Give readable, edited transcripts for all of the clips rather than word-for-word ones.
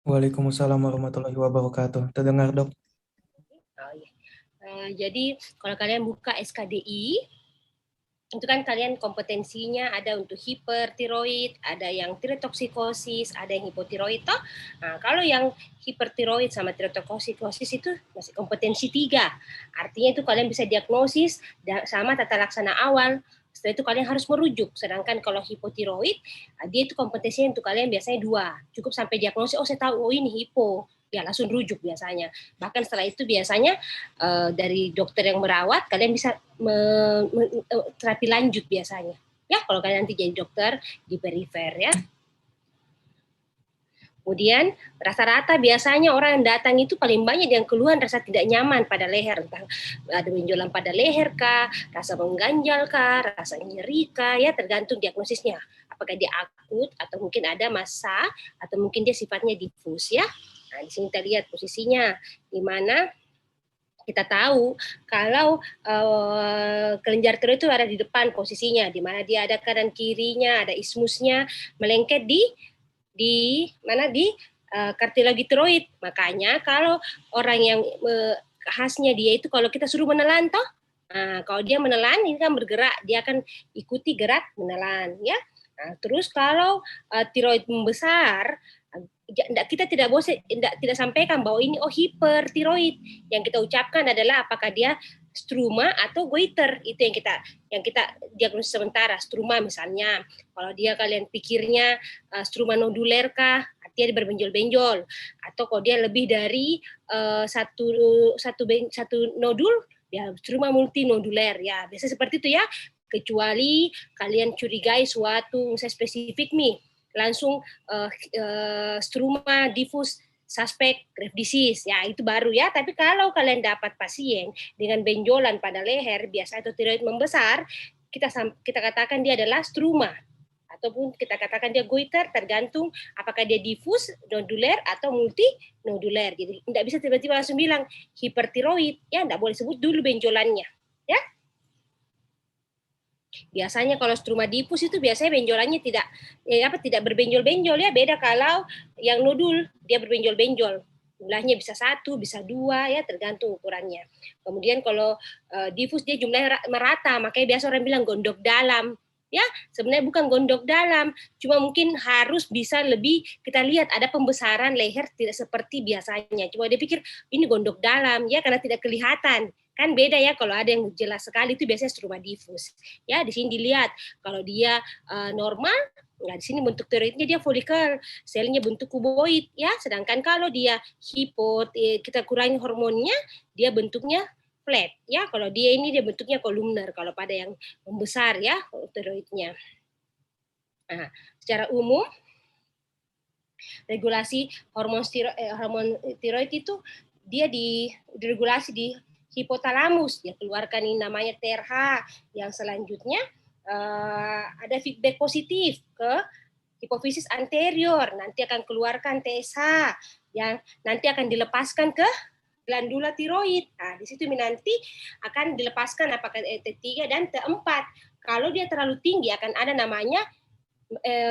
Waalaikumsalam warahmatullahi wabarakatuh. Terdengar, Dok? Oh, iya. Jadi kalau kalian buka SKDI, itu kan kalian kompetensinya ada untuk hipertiroid, ada yang tirotoksikosis, ada yang hipotiroid toh. Nah, kalau yang hipertiroid sama tirotoksikosis itu masih kompetensi 3. Artinya itu kalian bisa diagnosis sama tata laksana awal. Setelah itu kalian harus merujuk. Sedangkan kalau hipotiroid, dia itu kompetensinya untuk kalian biasanya 2. Cukup sampai diagnosis, oh saya tahu, oh ini hipo. Ya langsung rujuk biasanya. Bahkan setelah itu biasanya dari dokter yang merawat, kalian bisa terapi lanjut biasanya. Ya, kalau kalian nanti jadi dokter di perifer ya. Kemudian rata-rata biasanya orang yang datang itu paling banyak yang keluhan rasa tidak nyaman pada leher, entah ada benjolan pada leher kah, rasa mengganjal kah, rasa nyeri kah, ya tergantung diagnosisnya. Apakah dia akut atau mungkin ada masa atau mungkin dia sifatnya difus ya. Nah, di sini kita lihat posisinya di mana kita tahu kalau kelenjar tiroid itu ada di depan posisinya, di mana dia ada kanan kirinya, ada ismusnya melengket di mana di kartilogi tiroid. Makanya kalau orang yang khasnya dia itu kalau kita suruh menelan toh, kalau dia menelan ini kan bergerak, dia akan ikuti gerak menelan ya. Nah, terus kalau tiroid membesar, kita tidak boleh tidak sampaikan bahwa ini hipertiroid. Yang kita ucapkan adalah apakah dia struma atau goiter, itu yang kita diagnosis sementara. Struma misalnya, kalau dia kalian pikirnya struma noduler kah, artinya dia berbenjol-benjol, atau kalau dia lebih dari satu nodul, ya struma multinoduler ya, biasa seperti itu ya. Kecuali kalian curigai suatu misalnya spesifik nih, langsung struma diffus suspek Graves disease, ya itu baru ya. Tapi kalau kalian dapat pasien dengan benjolan pada leher biasa atau tiroid membesar, kita katakan dia adalah struma, ataupun kita katakan dia goiter, tergantung apakah dia diffus, noduler, atau multinoduler. Jadi tidak bisa tiba-tiba langsung bilang hipertiroid, ya tidak boleh sebut dulu benjolannya, ya. Biasanya kalau struma diffus itu biasanya benjolannya tidak berbenjol-benjol ya, beda kalau yang nodul dia berbenjol-benjol. Jumlahnya bisa 1, bisa 2 ya, tergantung ukurannya. Kemudian kalau diffus dia jumlahnya merata, makanya biasa orang bilang gondok dalam. Ya, sebenarnya bukan gondok dalam, cuma mungkin harus bisa lebih kita lihat ada pembesaran leher tidak seperti biasanya. Cuma dia pikir ini gondok dalam ya karena tidak kelihatan. Kan beda ya, kalau ada yang jelas sekali itu biasanya struma diffus. Ya, di sini dilihat kalau dia normal, nah di sini bentuk tiroidnya dia folikel, selnya bentuk kuboid ya. Sedangkan kalau dia kita kurangi hormonnya, dia bentuknya flat ya. Kalau dia ini dia bentuknya kolumner kalau pada yang membesar ya tiroidnya. Nah, secara umum regulasi hormon tiroid itu dia diregulasi di hipotalamus, dia keluarkan ini namanya TRH. Yang selanjutnya ada feedback positif ke hipofisis anterior, nanti akan keluarkan TSH yang nanti akan dilepaskan ke glandula tiroid. Nah, di situ nanti akan dilepaskan apakah T3 dan T4. Kalau dia terlalu tinggi akan ada namanya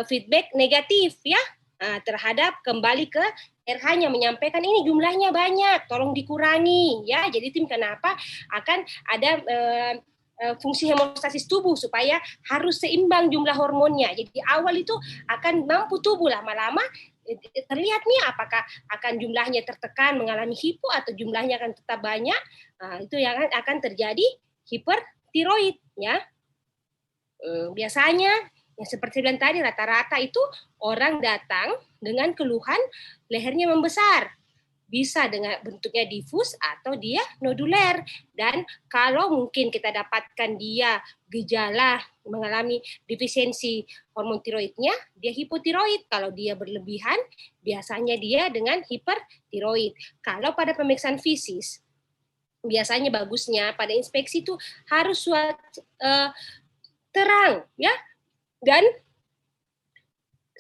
feedback negatif ya, terhadap kembali ke RH-nya, menyampaikan ini jumlahnya banyak, tolong dikurangi ya. Jadi tim kenapa akan ada fungsi hemostasis tubuh supaya harus seimbang jumlah hormonnya. Jadi awal itu akan mampu tubuh lama-lama terlihat nih apakah akan jumlahnya tertekan mengalami hipo atau jumlahnya akan tetap banyak. Nah, itu yang akan terjadi hipertiroid ya. Biasanya yang seperti bilang tadi, rata-rata itu orang datang dengan keluhan lehernya membesar. Bisa dengan bentuknya diffus atau dia noduler. Dan kalau mungkin kita dapatkan dia gejala mengalami defisiensi hormon tiroidnya, dia hipotiroid. Kalau dia berlebihan, biasanya dia dengan hipertiroid. Kalau pada pemeriksaan fisis, biasanya bagusnya pada inspeksi itu harus terang ya, dan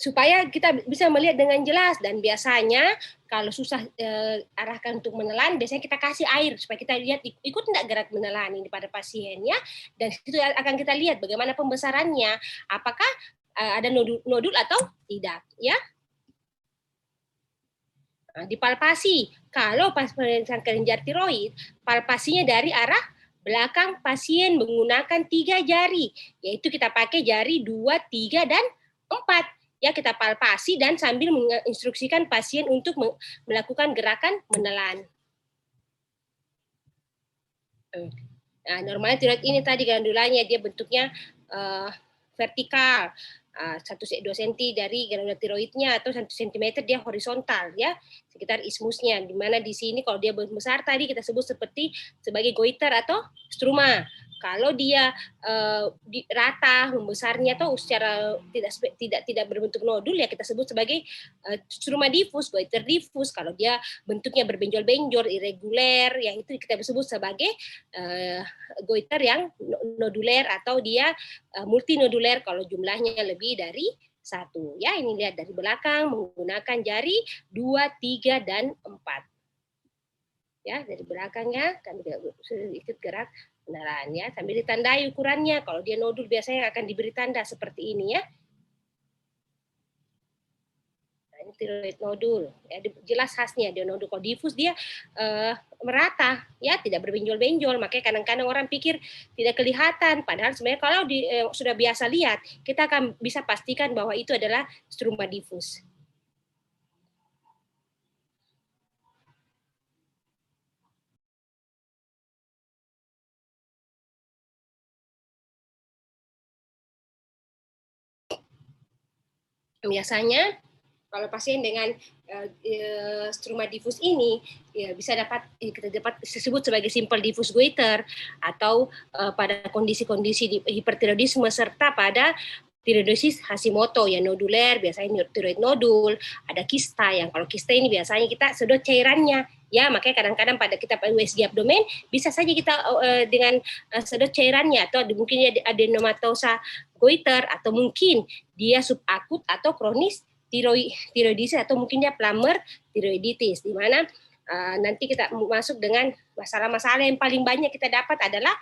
supaya kita bisa melihat dengan jelas. Dan biasanya kalau susah arahkan untuk menelan, biasanya kita kasih air supaya kita lihat ikut tidak gerak menelan ini pada pasiennya, dan itu akan kita lihat bagaimana pembesarannya, apakah ada nodul atau tidak ya. Nah, dipalpasi. Kalau pas pemeriksaan kelenjar tiroid, palpasinya dari arah belakang pasien menggunakan 3 jari, yaitu kita pakai jari 2, 3, dan 4. Ya, kita palpasi dan sambil menginstruksikan pasien untuk melakukan gerakan menelan. Nah, normalnya tiroid ini tadi glandulanya dia bentuknya vertikal. 1-2 cm dari glandula tiroidnya atau 1 cm dia horizontal ya, sekitar ismusnya, di mana di sini kalau dia besar tadi kita sebut sebagai goiter atau struma. Kalau dia rata membesarnya atau secara tidak berbentuk nodul ya kita sebut sebagai struma difus, goiter difus. Kalau dia bentuknya berbenjol-benjol, irreguler, ya itu kita sebut sebagai goiter yang noduler atau dia multinoduler kalau jumlahnya lebih dari 1. Ya, ini lihat dari belakang menggunakan jari 2, 3, dan 4. Ya, dari belakangnya kami ikut gerak penelan ya, sambil ditandai ukurannya. Kalau dia nodul biasanya akan diberi tanda seperti ini ya. Tiroid nodul ya, jelas khasnya dia nodul. Kalau difus dia merata ya, tidak berbenjol-benjol, makanya kadang-kadang orang pikir tidak kelihatan, padahal sebenarnya kalau sudah biasa lihat kita akan bisa pastikan bahwa itu adalah struma difus. Biasanya kalau pasien dengan struma difus ini ya bisa kita dapat disebut sebagai simple diffuse goiter atau pada kondisi-kondisi hipertiroidisme serta pada tiroidosis Hashimoto ya, noduler biasanya tiroid nodul, ada kista, yang kalau kista ini biasanya kita sedot cairannya ya, makanya kadang-kadang pada kita USG abdomen bisa saja kita dengan sedot cairannya, atau mungkin adenomatosa goiter, atau mungkin dia subakut atau kronis tiroiditis, atau mungkin dia plummer tiroiditis, di mana nanti kita masuk dengan masalah-masalah yang paling banyak kita dapat adalah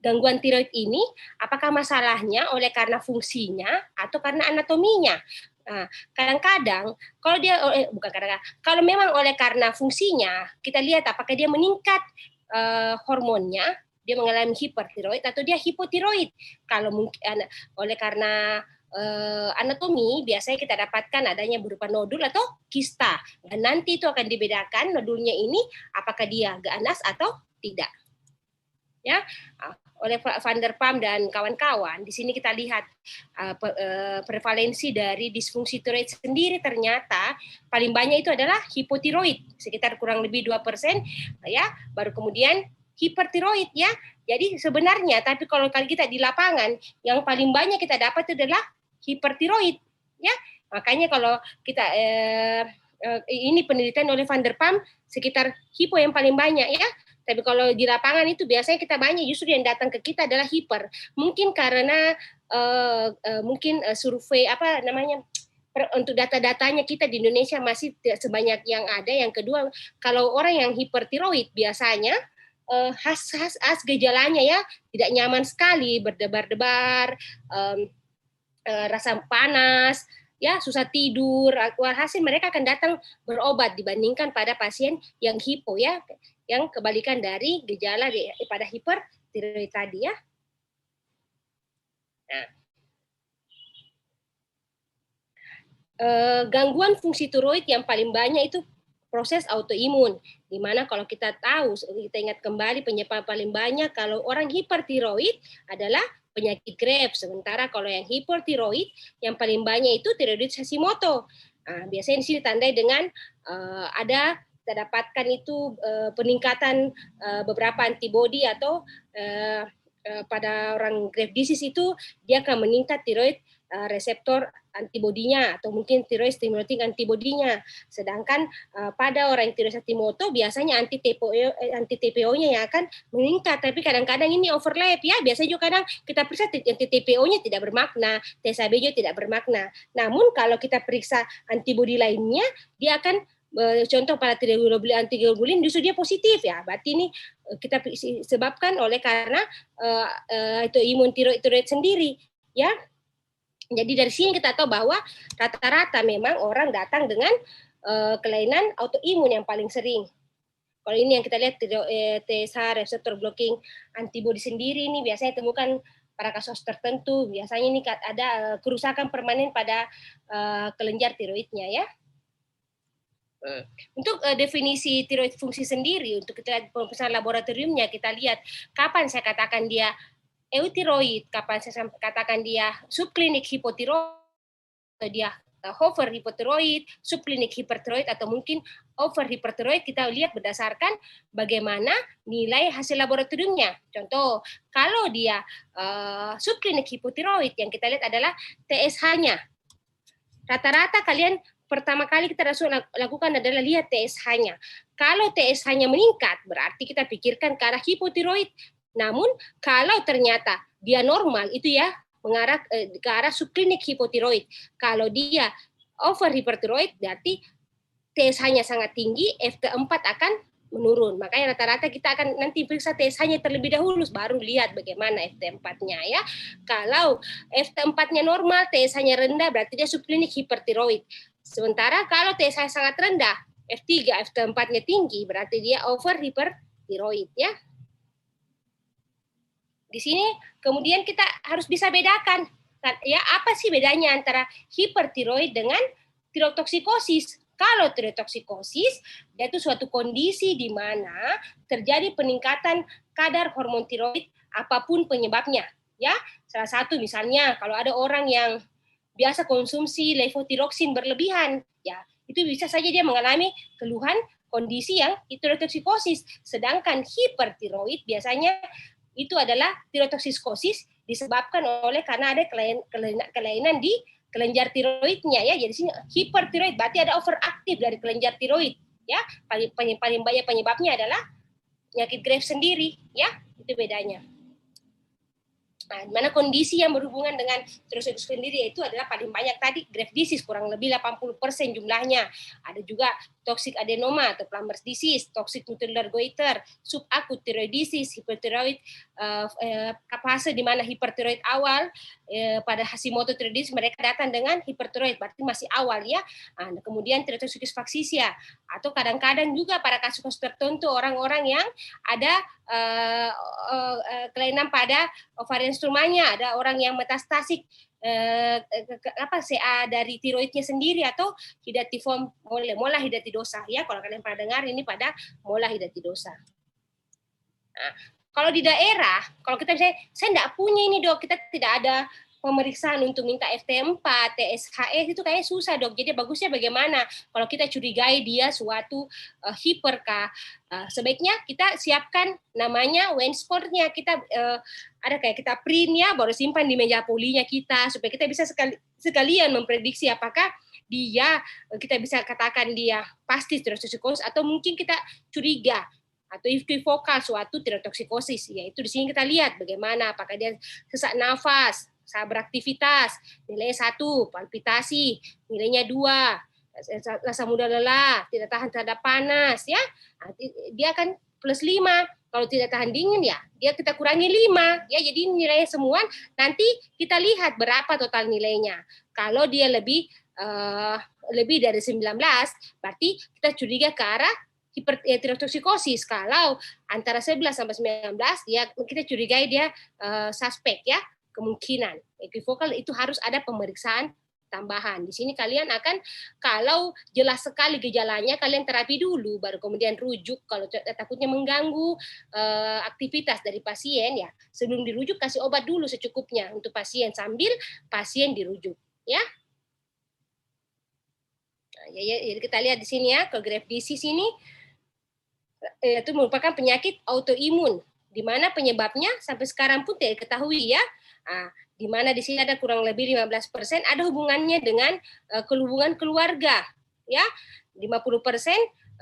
gangguan tiroid ini, apakah masalahnya oleh karena fungsinya atau karena anatominya. Nah, kadang-kadang kalau dia kalau memang oleh karena fungsinya, kita lihat apakah dia meningkat hormonnya, dia mengalami hipertiroid atau dia hipotiroid. Kalau mungkin oleh karena anatomi, biasanya kita dapatkan adanya berupa nodul atau kista, dan nanti itu akan dibedakan nodulnya ini apakah dia ganas atau tidak. Ya, oleh Van der Pam dan kawan-kawan, di sini kita lihat prevalensi dari disfungsi tiroid sendiri ternyata paling banyak itu adalah hipotiroid, sekitar kurang lebih 2%, ya, baru kemudian hipertiroid ya. Jadi sebenarnya, tapi kalau kita di lapangan yang paling banyak kita dapat itu adalah hipertiroid ya. Makanya kalau kita ini penelitian oleh Van der Pam, sekitar hipo yang paling banyak ya. Tapi kalau di lapangan itu biasanya kita banyak justru yang datang ke kita adalah hiper. Mungkin karena survei untuk data-datanya kita di Indonesia masih tidak sebanyak yang ada. Yang kedua, kalau orang yang hipertiroid biasanya khas gejalanya ya, tidak nyaman sekali, berdebar-debar, rasa panas, ya, susah tidur. Hasil mereka akan datang berobat dibandingkan pada pasien yang hipo ya, yang kebalikan dari gejala pada hipertiroid tadi ya. Nah, gangguan fungsi tiroid yang paling banyak itu proses autoimun, di mana kalau kita tahu, kita ingat kembali penyebab paling banyak kalau orang hipertiroid adalah penyakit Graves, sementara kalau yang hipotiroid yang paling banyak itu tiroiditis Hashimoto. Nah, biasanya di sini ditandai dengan ada kita dapatkan itu peningkatan beberapa antibodi atau pada orang Graves disease itu dia akan meningkat tiroid reseptor antibodinya atau mungkin tiroid stimulating antibodinya. Sedangkan pada orang yang tiroid Hashimoto biasanya anti-TPO-nya yang akan meningkat, tapi kadang-kadang ini overlap ya. Biasanya juga kadang kita periksa anti-TPO-nya tidak bermakna, TSHB-nya tidak bermakna. Namun kalau kita periksa antibodi lainnya, dia akan contoh pada antiglobulin justru dia positif ya. Berarti ini kita sebabkan oleh karena itu imun tiroid sendiri ya. Jadi dari sini kita tahu bahwa rata-rata memang orang datang dengan kelainan autoimun yang paling sering. Kalau ini yang kita lihat TSH receptor blocking antibody sendiri ini biasanya temukan pada kasus tertentu. Biasanya ini ada kerusakan permanen pada kelenjar tiroidnya ya. Untuk definisi tiroid fungsi sendiri, untuk kita pemeriksaan laboratoriumnya kita lihat kapan saya katakan dia eutiroid, kapan saya katakan dia subklinik hipotiroid, atau dia hover hipotiroid, subklinik hipertiroid, atau mungkin over hipertiroid. Kita lihat berdasarkan bagaimana nilai hasil laboratoriumnya. Contoh, kalau dia subklinik hipotiroid, yang kita lihat adalah TSH-nya. Rata-rata kalian pertama kali kita lakukan adalah lihat TSH-nya. Kalau TSH-nya meningkat, berarti kita pikirkan ke arah hipotiroid. Namun kalau ternyata dia normal, itu ya mengarah ke arah subklinik hipotiroid. Kalau dia over hipertiroid, berarti TSH-nya sangat tinggi, FT4 akan menurun. Makanya rata-rata kita akan nanti periksa TSH-nya terlebih dahulu, baru lihat bagaimana FT4-nya ya. Kalau FT4-nya normal, TSH-nya rendah, berarti dia subklinik hipertiroid. Sementara kalau TSH sangat rendah, F3, FT4-nya tinggi, berarti dia over hipertiroid ya. Di sini kemudian kita harus bisa bedakan ya, apa sih bedanya antara hipertiroid dengan tirotoksikosis. Kalau tirotoksikosis, dia itu suatu kondisi di mana terjadi peningkatan kadar hormon tiroid apapun penyebabnya ya. Salah satu misalnya kalau ada orang yang biasa konsumsi levotiroksin berlebihan, ya itu bisa saja dia mengalami keluhan kondisi yang tirotoksikosis. Sedangkan hipertiroid biasanya itu adalah tirotoksikosis disebabkan oleh karena ada kelainan di kelenjar tiroidnya ya. Jadi sini hipertiroid berarti ada overaktif dari kelenjar tiroid ya. Paling banyak penyebabnya adalah penyakit Graves sendiri ya. Itu bedanya. Nah, di mana kondisi yang berhubungan dengan tirotoksikosis sendiri itu adalah paling banyak tadi Graves disease, kurang lebih 80% jumlahnya. Ada juga toxic adenoma atau Plumbers disease, toxic nodular goiter, subacute thyroiditis, hipertiroid fase di mana hipertiroid awal pada Hashimoto thyroiditis mereka datang dengan hipertiroid, berarti masih awal ya. Nah, kemudian tirotoksikosis faksisia, atau kadang-kadang juga pada kasus-kasus tertentu orang-orang yang ada kelainan pada ovarian strumanya, ada orang yang metastasik CA dari tiroidnya sendiri atau hidatiform mola hidatidosa ya, kalau kalian pernah dengar ini pada mola hidatidosa. Nah, kalau di daerah, kalau kita misalnya saya enggak punya ini dok, kita tidak ada pemeriksaan untuk minta FT4, TSHS, itu kayaknya susah dok. Jadi bagusnya bagaimana kalau kita curigai dia suatu hiperka, sebaiknya kita siapkan namanya Wayne score-nya. Kita ada kayak kita print ya, baru simpan di meja polinya kita supaya kita bisa sekalian memprediksi apakah dia, kita bisa katakan dia pasti tirotoksikosis atau mungkin kita curiga atau equivokal suatu tirotoksikosis. Yaitu di sini kita lihat bagaimana apakah dia sesak nafas, beraktivitas, nilainya 1, palpitasi, nilainya 2, rasa mudah lelah, tidak tahan terhadap panas, ya, dia akan plus 5. Kalau tidak tahan dingin ya, dia kita kurangi 5, ya. Jadi nilainya semua nanti kita lihat berapa total nilainya. Kalau dia lebih dari 19, berarti kita curiga ke arah tirotoksikosis. Kalau antara 11 sampai 19, ya kita curigai dia suspek ya. Kemungkinan equivokal itu harus ada pemeriksaan tambahan. Di sini kalian akan, kalau jelas sekali gejalanya, kalian terapi dulu, baru kemudian rujuk. Kalau takutnya mengganggu aktivitas dari pasien, ya sebelum dirujuk kasih obat dulu secukupnya untuk pasien sambil pasien dirujuk, ya. Nah, jadi kita lihat di sini ya, ke Graves disease ini itu merupakan penyakit autoimun, di mana penyebabnya sampai sekarang pun tidak diketahui ya. Di mana di sini ada kurang lebih 15% ada hubungannya dengan hubungan keluarga, ya. 50%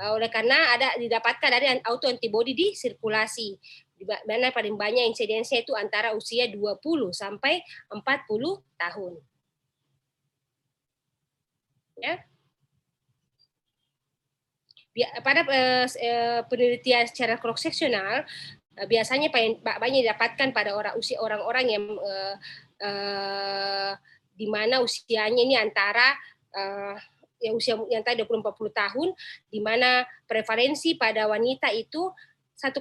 oleh karena ada didapatkan dari autoantibody di sirkulasi, di mana paling banyak insidensinya itu antara usia 20 sampai 40 tahun. Ya. Pada penelitian secara cross seksional biasanya banyak didapatkan pada orang-orang yang di mana usianya ini antara yang usia yang tadi 20-40 tahun, di mana prevalensi pada wanita itu 1,9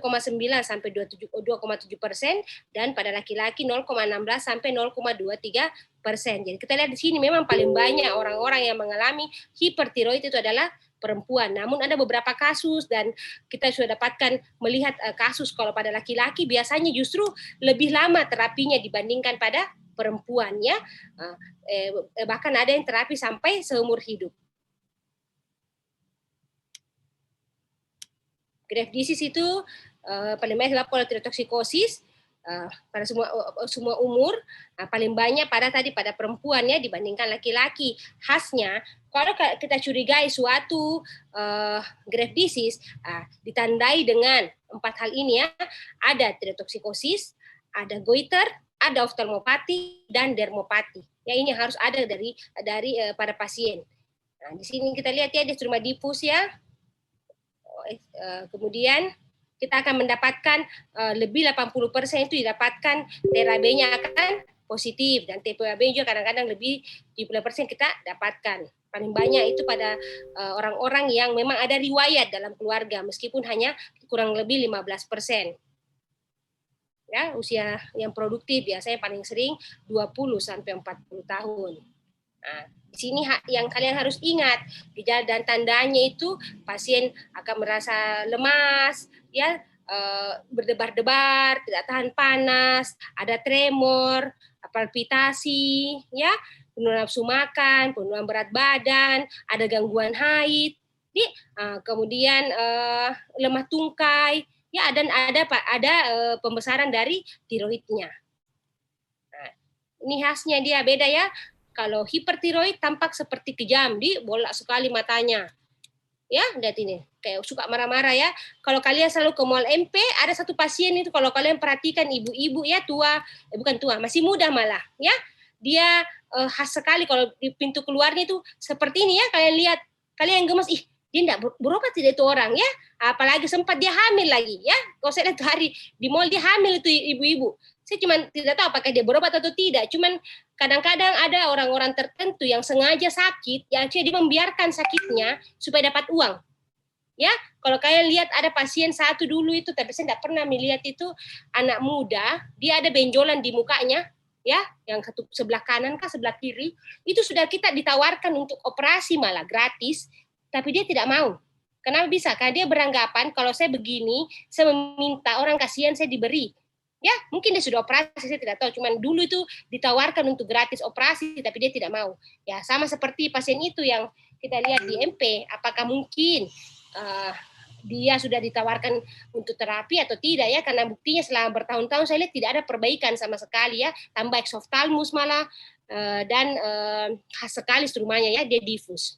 sampai 2,7% dan pada laki-laki 0,16 sampai 0,23%. Jadi kita lihat di sini memang paling banyak orang-orang yang mengalami hipertiroid itu adalah perempuan. Namun ada beberapa kasus dan kita sudah dapatkan melihat kasus kalau pada laki-laki biasanya justru lebih lama terapinya dibandingkan pada perempuan ya. Bahkan ada yang terapi sampai seumur hidup. Graft disease itu paling banyak adalah kolesterotoksikosis pada semua umur, paling banyak pada perempuan ya dibandingkan laki-laki. Khasnya kalau kita curigai suatu graft disease ditandai dengan 4 hal ini ya, ada tirotoksikosis, ada goiter, ada oftalmopati dan dermopati. Ya ini harus ada dari para pasien. Nah, di sini kita lihat ya dia cuma difus ya. Kemudian kita akan mendapatkan lebih 80% itu didapatkan TRAB-nya akan positif dan TPAB juga kadang-kadang lebih 70% kita dapatkan. Paling banyak itu pada orang-orang yang memang ada riwayat dalam keluarga meskipun hanya kurang lebih 15%. Ya, usia yang produktif biasanya paling sering 20 sampai 40 tahun. Nah, di sini yang kalian harus ingat, gejala dan tandanya itu pasien akan merasa lemas, ya, berdebar-debar, tidak tahan panas, ada tremor, palpitasi, ya, penurunan nafsu makan, penurunan berat badan, ada gangguan haid, kemudian lemah tungkai, ya, dan ada pembesaran dari tiroidnya. Nah, ini khasnya dia beda ya. Kalau hipertiroid tampak seperti kejam, bolak sekali matanya. Ya, lihat ini, kayak suka marah-marah ya. Kalau kalian selalu ke mall MP, ada satu pasien itu kalau kalian perhatikan ibu-ibu ya tua, bukan tua, masih muda malah, ya. Dia khas sekali kalau di pintu keluarnya itu seperti ini ya, kalian lihat, kalian gemes, dia enggak berobat tidak itu orang ya, apalagi sempat dia hamil lagi ya. Kalau saya lihat hari di mall dia hamil itu ibu-ibu. Saya cuma tidak tahu apakah dia berobat atau tidak. Cuman kadang-kadang ada orang-orang tertentu yang sengaja sakit, ya dia membiarkan sakitnya supaya dapat uang. Ya, kalau kalian lihat ada pasien satu dulu itu, tapi saya tidak pernah melihat itu anak muda, dia ada benjolan di mukanya, ya, yang sebelah kanan kah sebelah kiri, itu sudah kita ditawarkan untuk operasi malah gratis, tapi dia tidak mau. Kenapa bisa? Karena dia beranggapan kalau saya begini, saya meminta orang kasihan saya diberi. Ya, mungkin dia sudah operasi, saya tidak tahu. Cuman dulu itu ditawarkan untuk gratis operasi, tapi dia tidak mau. Ya, sama seperti pasien itu yang kita lihat di MP. Apakah mungkin dia sudah ditawarkan untuk terapi atau tidak ya? Karena buktinya selama bertahun-tahun saya lihat tidak ada perbaikan sama sekali ya. Tambah exophthalmos malah dan khas sekali strumanya ya, dia difus.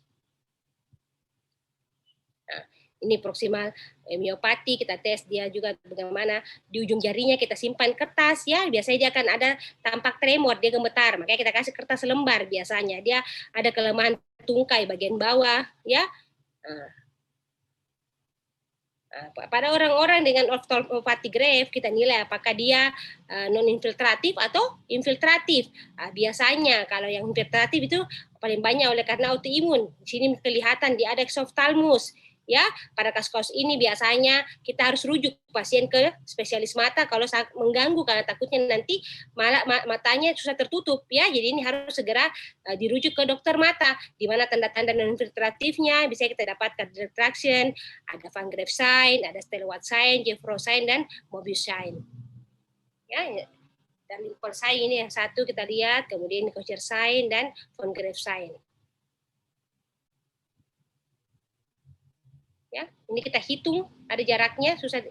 Ini proksimal miopati, kita tes dia juga bagaimana di ujung jarinya kita simpan kertas ya, biasanya dia akan ada tampak tremor, dia gemetar, makanya kita kasih kertas selembar biasanya, dia ada kelemahan tungkai bagian bawah ya. Pada orang-orang dengan oftalmopati graft kita nilai apakah dia non-infiltratif atau infiltratif. Biasanya kalau yang infiltratif itu paling banyak oleh karena autoimun. Di sini kelihatan dia ada exophthalmos. Ya, pada kasus-kasus ini biasanya kita harus rujuk pasien ke spesialis mata kalau mengganggu karena takutnya nanti malah matanya susah tertutup ya. Jadi ini harus segera dirujuk ke dokter mata. Di mana tanda-tanda non-infiltratifnya bisa kita dapatkan retraction, ada Van Graff sign, ada Stelwatt sign, Jeffrow sign dan Mobius sign. Ya, dan Limpel sign ini yang satu kita lihat, kemudian Kocher sign dan Van Graff sign. Ya, ini kita hitung ada jaraknya susah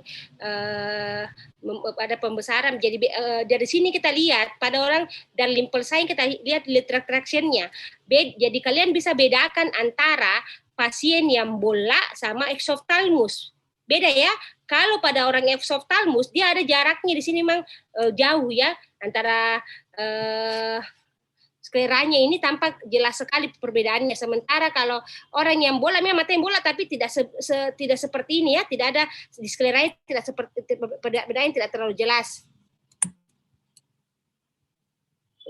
ada pembesaran. Jadi dari sini kita lihat pada orang dan Limpel sign kita lihat retraction-nya. Jadi kalian bisa bedakan antara pasien yang bola sama exophthalmos. Beda ya. Kalau pada orang exophthalmos dia ada jaraknya di sini memang jauh ya antara skleranya ini tampak jelas sekali perbedaannya. Sementara kalau orang yang bola memang mata yang bola tapi tidak seperti ini ya, tidak ada di skleranya tidak seperti perbedaan tidak terlalu jelas.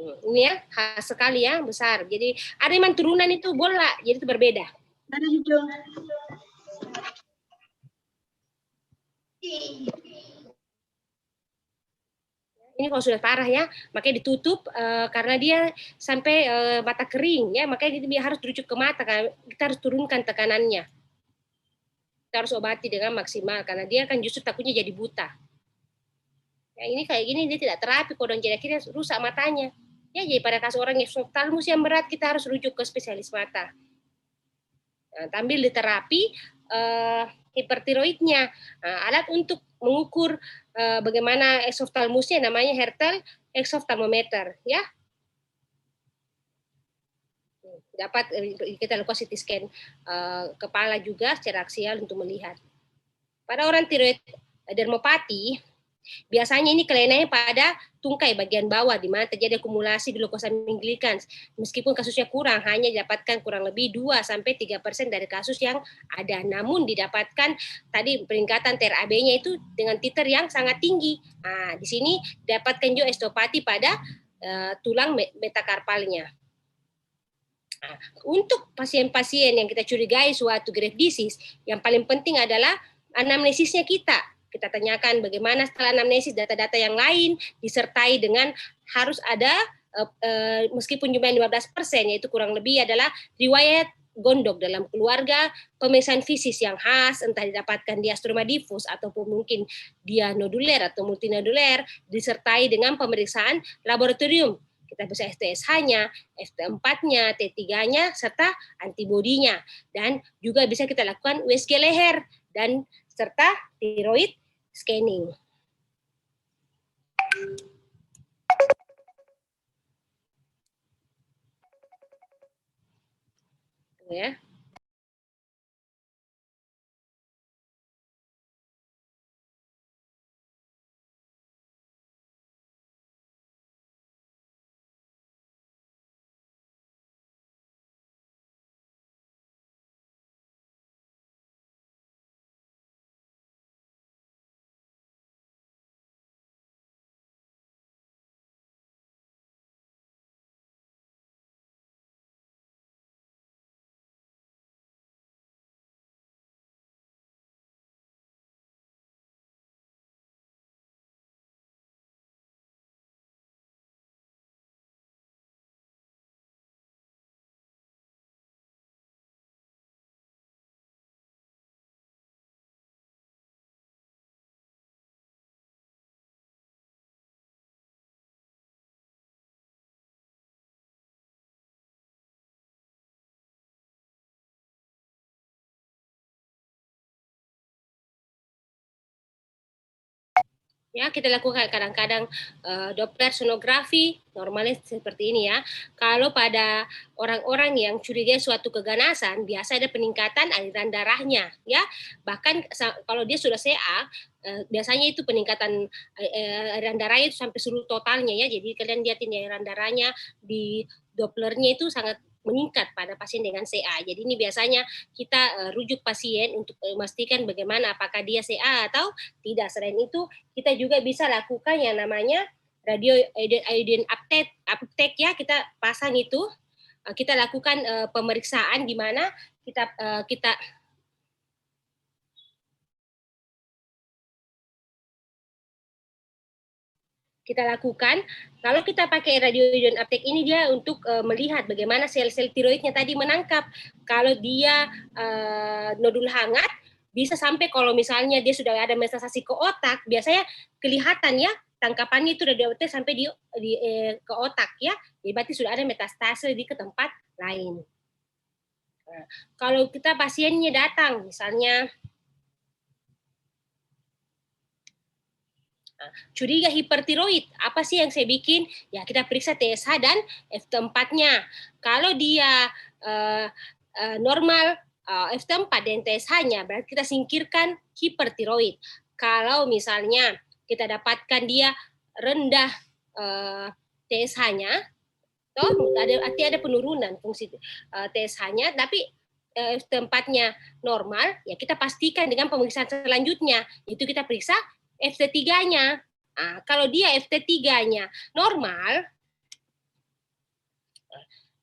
Ini ya khas sekali ya, besar. Jadi ada memang turunan itu bola, jadi itu berbeda. Ada hijau. Ini kalau sudah parah ya, makanya ditutup karena dia sampai mata kering ya, makanya dia harus dirujuk ke mata, karena kita harus turunkan tekanannya. Kita harus obati dengan maksimal karena dia kan justru takutnya jadi buta. Ya, ini kayak gini dia tidak terapi, kodong jadi akhirnya rusak matanya. Ya, jadi pada kasus orang yang oftalmus yang berat kita harus rujuk ke spesialis mata. Nah, sambil diterapi hipertiroidnya, alat untuk mengukur bagaimana exoftalmusnya namanya Hertel exophthalmometer ya. Dapat kita lakukan CT scan kepala juga secara aksial untuk melihat. Pada orang tiroid dermopati biasanya ini kelenaannya pada tungkai bagian bawah di mana terjadi akumulasi glukosamin glikans. Meskipun kasusnya kurang, hanya didapatkan kurang lebih 2-3% dari kasus yang ada. Namun didapatkan tadi peningkatan TRAB-nya itu dengan titer yang sangat tinggi. Nah, di sini dapatkan juga estopati pada tulang metakarpalnya. Nah, untuk pasien-pasien yang kita curigai suatu grave disease, yang paling penting adalah anamnesisnya kita. Kita tanyakan bagaimana setelah anamnesis data-data yang lain disertai dengan harus ada meskipun jumlahnya 15%, yaitu kurang lebih adalah riwayat gondok dalam keluarga, pemeriksaan fisis yang khas, entah didapatkan di astroma diffus ataupun mungkin dia noduler atau multinoduler, disertai dengan pemeriksaan laboratorium. Kita bisa STSH-nya, FT4-nya, T3-nya, serta antibodinya. Dan juga bisa kita lakukan USG leher dan serta tiroid scanning. Ya. Ya, kita lakukan kadang-kadang Doppler sonografi, normalnya seperti ini ya. Kalau pada orang-orang yang curiga suatu keganasan, biasa ada peningkatan aliran darahnya, ya. Bahkan kalau dia sudah CA, biasanya itu peningkatan aliran darahnya itu sampai seluruh totalnya ya. Jadi kalian lihat ini aliran darahnya di Dopplernya itu sangat meningkat pada pasien dengan CA. Jadi ini biasanya kita rujuk pasien untuk memastikan bagaimana apakah dia CA atau tidak. Selain itu, kita juga bisa lakukan yang namanya radio iodine uptake ya, kita pasang itu, kita lakukan pemeriksaan di mana kita lakukan. Kalau kita pakai radioiodine uptake ini dia untuk melihat bagaimana sel-sel tiroidnya tadi menangkap. Kalau dia nodul hangat, bisa sampai kalau misalnya dia sudah ada metastasi ke otak, biasanya kelihatan ya tangkapannya itu radioaktif sampai ke otak ya. Jadi berarti sudah ada metastase di ke tempat lain. Nah, kalau kita pasiennya datang misalnya curiga hipertiroid, apa sih yang saya bikin? Ya kita periksa TSH dan FT4-nya. Kalau dia normal FT4 dan TSH-nya, berarti kita singkirkan hipertiroid. Kalau misalnya kita dapatkan dia rendah TSH-nya, artinya ada penurunan fungsi TSH-nya, tapi FT4-nya normal, ya kita pastikan dengan pemeriksaan selanjutnya, itu kita periksa FT3-nya. Nah, kalau dia FT3-nya normal,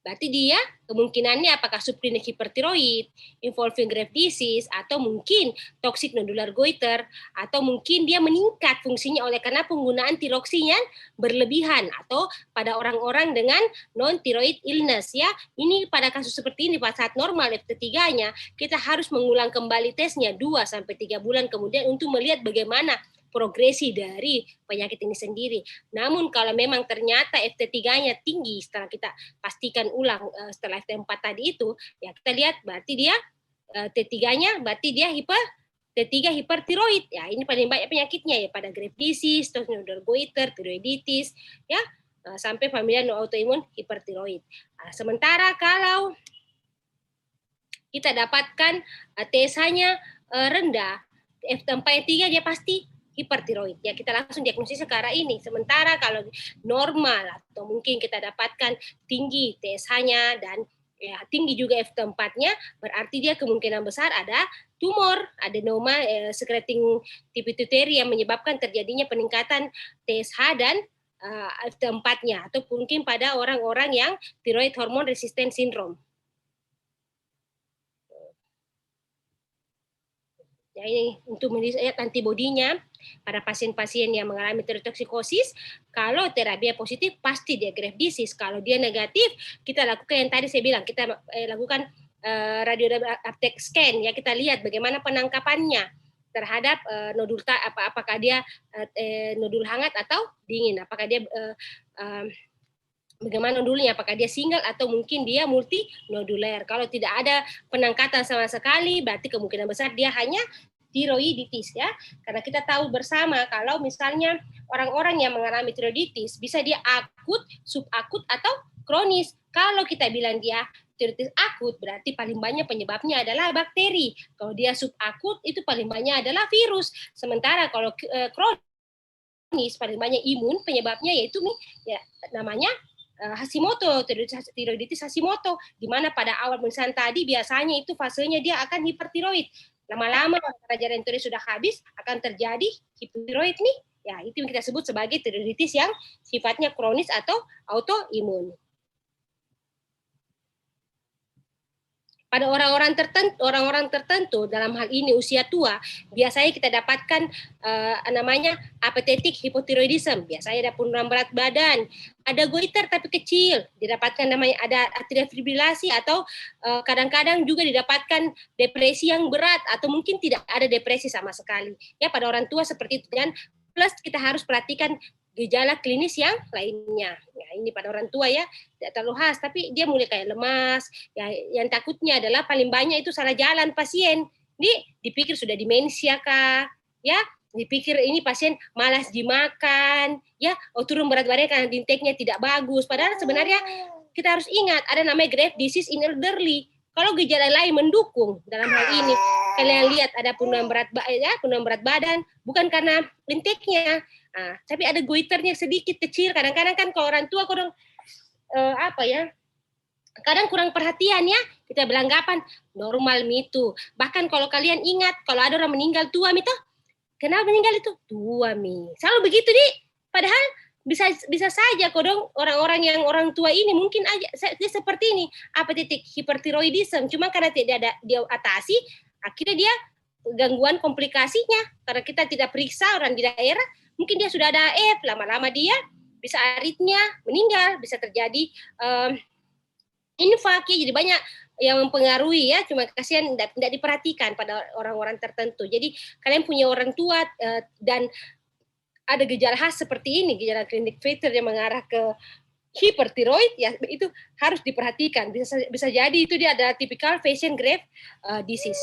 berarti dia kemungkinannya apakah subklinik hipertiroid, involving graft disease, atau mungkin toxic nodular goiter, atau mungkin dia meningkat fungsinya oleh karena penggunaan tiroksiin yang berlebihan, atau pada orang-orang dengan non-thyroid illness ya. Ini pada kasus seperti ini pada saat normal FT3-nya, kita harus mengulang kembali tesnya 2-3 bulan kemudian untuk melihat bagaimana progresi dari penyakit ini sendiri. Namun kalau memang ternyata FT3-nya tinggi setelah kita pastikan ulang setelah FT4 tadi itu, ya kita lihat berarti dia T3-nya berarti dia T3 hipertiroid. Ya, ini paling banyak penyakitnya ya pada graft disease, toxic nodular goiter, thyroiditis, ya sampai familial autoimun hipertiroid. Sementara kalau kita dapatkan TSH-nya rendah, FT4-3 dia pasti hipertiroid. Ya, kita langsung diagnosis sekarang ini. Sementara kalau normal atau mungkin kita dapatkan tinggi TSH-nya dan ya, tinggi juga FT4-nya, berarti dia kemungkinan besar ada tumor adenoma secreting pituitary yang menyebabkan terjadinya peningkatan TSH dan FT4-nya, atau mungkin pada orang-orang yang thyroid hormone resistant syndrome. Ya, ini untuk melihat antibodinya pada pasien-pasien yang mengalami thyrotoksikosis. Kalau terapi positif pasti dia graft disease. Kalau dia negatif, kita lakukan yang tadi saya bilang, kita lakukan radio uptake scan ya, kita lihat bagaimana penangkapannya terhadap nodul apakah dia nodul hangat atau dingin, apakah dia bagaimana nodulnya, apakah dia single atau mungkin dia multinoduler. Kalau tidak ada penangkatan sama sekali, berarti kemungkinan besar dia hanya tiroiditis ya. Karena kita tahu bersama kalau misalnya orang-orang yang mengalami tiroiditis bisa dia akut, subakut atau kronis. Kalau kita bilang dia tiroiditis akut, berarti paling banyak penyebabnya adalah bakteri. Kalau dia subakut, itu paling banyak adalah virus. Sementara kalau kronis, paling banyak imun, penyebabnya yaitu ya, namanya Hashimoto, tiroiditis Hashimoto, di mana pada awal pemeriksaan tadi biasanya itu fasenya dia akan hipertiroid. Lama-lama jaringan tiroid sudah habis, akan terjadi hipertiroid nih. Ya, itu yang kita sebut sebagai tiroiditis yang sifatnya kronis atau autoimun. Pada orang-orang tertentu dalam hal ini usia tua, biasanya kita dapatkan namanya apathetic hypothyroidism. Biasanya ada penurunan berat badan, ada goiter tapi kecil, didapatkan namanya ada atrial fibrilasi, atau kadang-kadang juga didapatkan depresi yang berat atau mungkin tidak ada depresi sama sekali. Ya, pada orang tua seperti itu. Dan plus kita harus perhatikan gejala klinis yang lainnya. Ya, ini pada orang tua ya, tidak terlalu khas, tapi dia mulai kayak lemas. Ya, yang takutnya adalah paling banyak itu salah jalan pasien. Dipikir sudah demensia kah? Ya, dipikir ini pasien malas dimakan, ya, turun berat badan karena intaknya tidak bagus. Padahal sebenarnya kita harus ingat ada namanya graft disease in elderly. Kalau gejala lain mendukung dalam hal ini, kalian lihat ada penurunan berat badan, bukan karena intaknya. Tapi ada goiternya sedikit kecil. Kadang-kadang kan kalau orang tua kadang kurang perhatian ya, kita beranggapan normal itu. Bahkan kalau kalian ingat, kalau ada orang meninggal tua itu, kenapa meninggal itu tua selalu begitu padahal bisa saja kodong orang-orang yang orang tua ini mungkin aja dia seperti ini, apathetic hyperthyroidism, cuma karena tidak ada dia atasi, akhirnya dia gangguan komplikasinya karena kita tidak periksa orang di daerah. Mungkin dia sudah ada AF, lama-lama dia bisa aritmia, meninggal, bisa terjadi infak, ya, jadi banyak yang mempengaruhi ya, cuma kasihan tidak diperhatikan pada orang-orang tertentu. Jadi kalian punya orang tua dan ada gejala khas seperti ini, gejala klinik fatal yang mengarah ke hipertiroid, ya itu harus diperhatikan. Bisa jadi itu dia ada tipikal patient graft disease.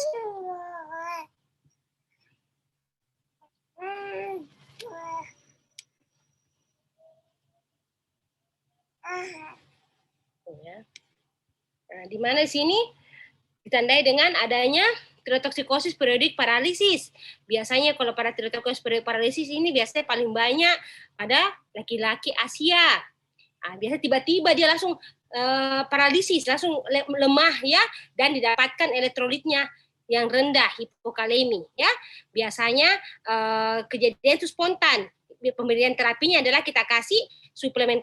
Ya. Nah, di mana sini ditandai dengan adanya tirotoksikosis periodik paralisis. Biasanya kalau pada tirotoksikosis periodik paralisis ini biasanya paling banyak pada laki-laki Asia. Biasanya tiba-tiba dia langsung paralisis, langsung lemah ya, dan didapatkan elektrolitnya yang rendah, hipokalemi ya. Biasanya kejadian itu spontan. Pemberian terapinya adalah kita kasih suplemen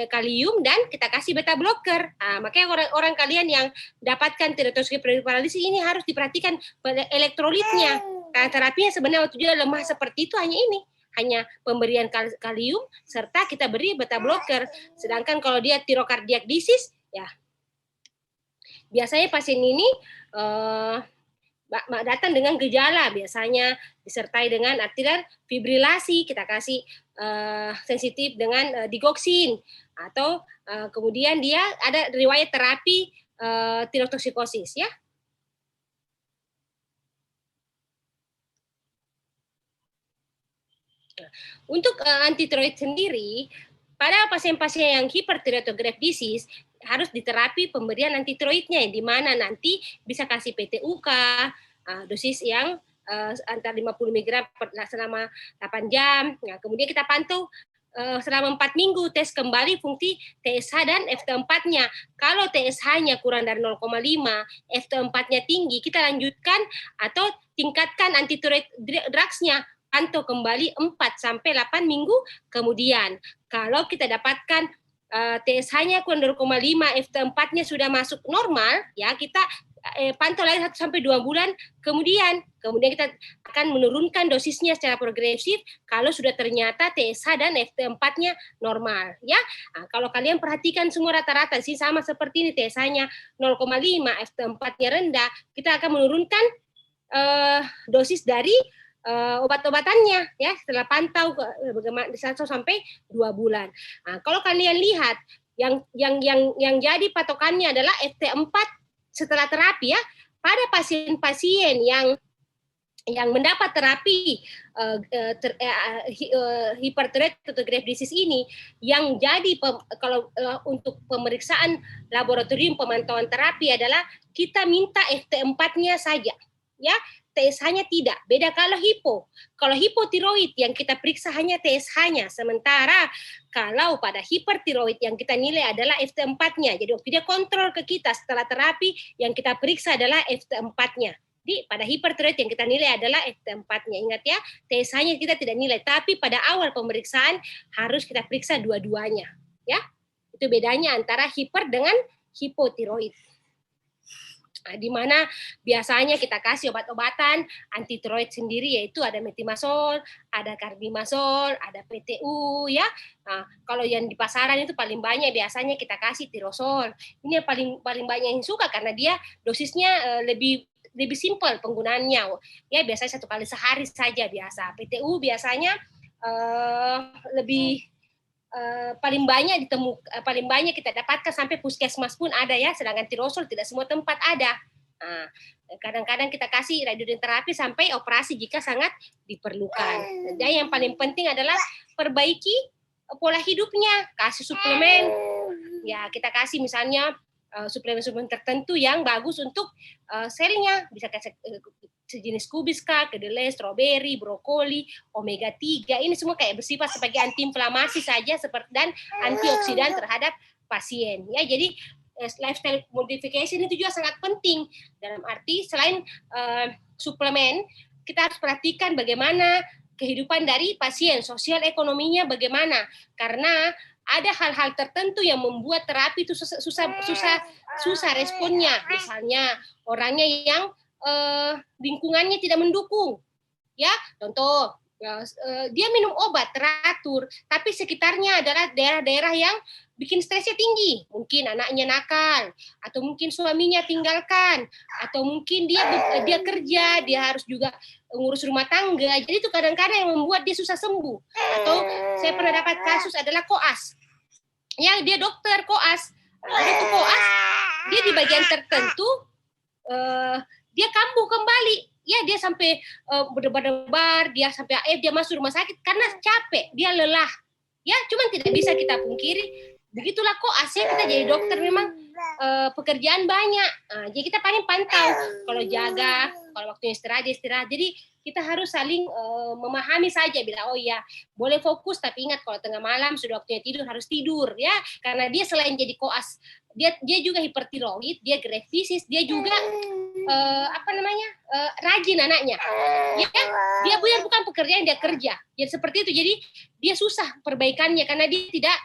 kalium dan kita kasih beta blocker. Makanya orang-orang kalian yang dapatkan tirotoksikosis paralisis ini harus diperhatikan elektrolitnya. Karena terapinya sebenarnya waktu juga lemah seperti itu hanya pemberian kalium serta kita beri beta blocker. Sedangkan kalau dia tirokardiak disease, ya biasanya pasien ini datang dengan gejala, biasanya disertai dengan arterial fibrilasi, kita kasih sensitif dengan digoxin, atau kemudian dia ada riwayat terapi tirotoksikosis, ya. Untuk antitiroid sendiri, pada pasien-pasien yang hipertiroidogenic disease harus diterapi pemberian antitiroidnya, di mana nanti bisa kasih PTUK, dosis yang antara 50 mg selama 8 jam. Nah, kemudian kita pantau selama 4 minggu, tes kembali fungsi TSH dan FT4-nya. Kalau TSH-nya kurang dari 0,5, FT4-nya tinggi, kita lanjutkan atau tingkatkan antitiroid drugs-nya, pantau kembali 4-8 minggu kemudian. Kalau kita dapatkan TSH-nya kurang dari 0,5, FT4-nya sudah masuk normal, ya kita pantau lagi 1-2 bulan kemudian kita akan menurunkan dosisnya secara progresif kalau sudah ternyata TSH dan FT4-nya normal, ya. Nah, kalau kalian perhatikan semua rata-rata sih sama seperti ini, TSH-nya 0,5, FT4-nya rendah, kita akan menurunkan dosis dari obat-obatannya, ya, setelah pantau bagaimana 1-2 bulan. Nah, kalau kalian lihat yang jadi patokannya adalah FT4 setelah terapi, ya, pada pasien-pasien yang mendapat terapi hipertiroidogenic disease ini, yang jadi kalau untuk pemeriksaan laboratorium pemantauan terapi adalah kita minta FT4-nya saja, ya. TSH-nya tidak. Beda kalau hipotiroid yang kita periksa hanya TSH-nya, sementara kalau pada hipertiroid yang kita nilai adalah FT4-nya. Jadi waktu dia kontrol ke kita setelah terapi, yang kita periksa adalah FT4-nya. Jadi pada hipertiroid yang kita nilai adalah FT4-nya. Ingat ya, TSH-nya kita tidak nilai, tapi pada awal pemeriksaan harus kita periksa dua-duanya, ya. Itu bedanya antara hiper dengan hipotiroid. Nah, di mana biasanya kita kasih obat-obatan antitiroid sendiri, yaitu ada metimazol, ada karbimazol, ada PTU, ya. Nah, kalau yang di pasaran itu paling banyak biasanya kita kasih tirosol. Ini yang paling banyak yang suka karena dia dosisnya lebih simpel penggunaannya. Ya, biasanya 1 kali sehari saja biasa. PTU biasanya lebih paling banyak kita dapatkan sampai puskesmas pun ada, ya, sedangkan tirosol tidak semua tempat ada. Nah, kadang-kadang kita kasih radioterapi sampai operasi jika sangat diperlukan. Jadi yang paling penting adalah perbaiki pola hidupnya, kasih suplemen, ya, kita kasih misalnya suplemen-suplemen tertentu yang bagus untuk selnya, bisa kasih sejenis kubis, kedelai, stroberi, brokoli, omega 3, ini semua kayak bersifat sebagai antiinflamasi saja dan antioksidan terhadap pasien, ya. Jadi lifestyle modification itu juga sangat penting, dalam arti selain suplemen, kita harus perhatikan bagaimana kehidupan dari pasien, sosial ekonominya bagaimana, karena ada hal-hal tertentu yang membuat terapi itu susah responnya, misalnya orangnya yang lingkungannya tidak mendukung, ya, contoh dia minum obat teratur, tapi sekitarnya adalah daerah-daerah yang bikin stresnya tinggi, mungkin anaknya nakal, atau mungkin suaminya tinggalkan, atau mungkin dia kerja, dia harus juga ngurus rumah tangga, jadi itu kadang-kadang yang membuat dia susah sembuh. Atau saya pernah dapat kasus adalah koas, ya, dia dokter koas, itu koas, dia di bagian tertentu dia kambuh kembali, ya, dia sampai berdebar-debar, dia sampai dia masuk rumah sakit karena capek, dia lelah, ya, cuman tidak bisa kita pungkiri, begitulah kok asik kita jadi dokter, memang pekerjaan banyak. Nah, jadi kita paling pantau, kalau jaga, kalau waktunya istirahat, jadi kita harus saling memahami saja, bilang, oh ya, boleh fokus, tapi ingat kalau tengah malam sudah waktunya tidur, harus tidur, ya, karena dia selain jadi koas, dia juga hipertiroid, dia greftisis, dia juga rajin anaknya, ya dia bukan pekerjaan, dia kerja, jadi seperti itu. Jadi dia susah perbaikannya karena dia tidak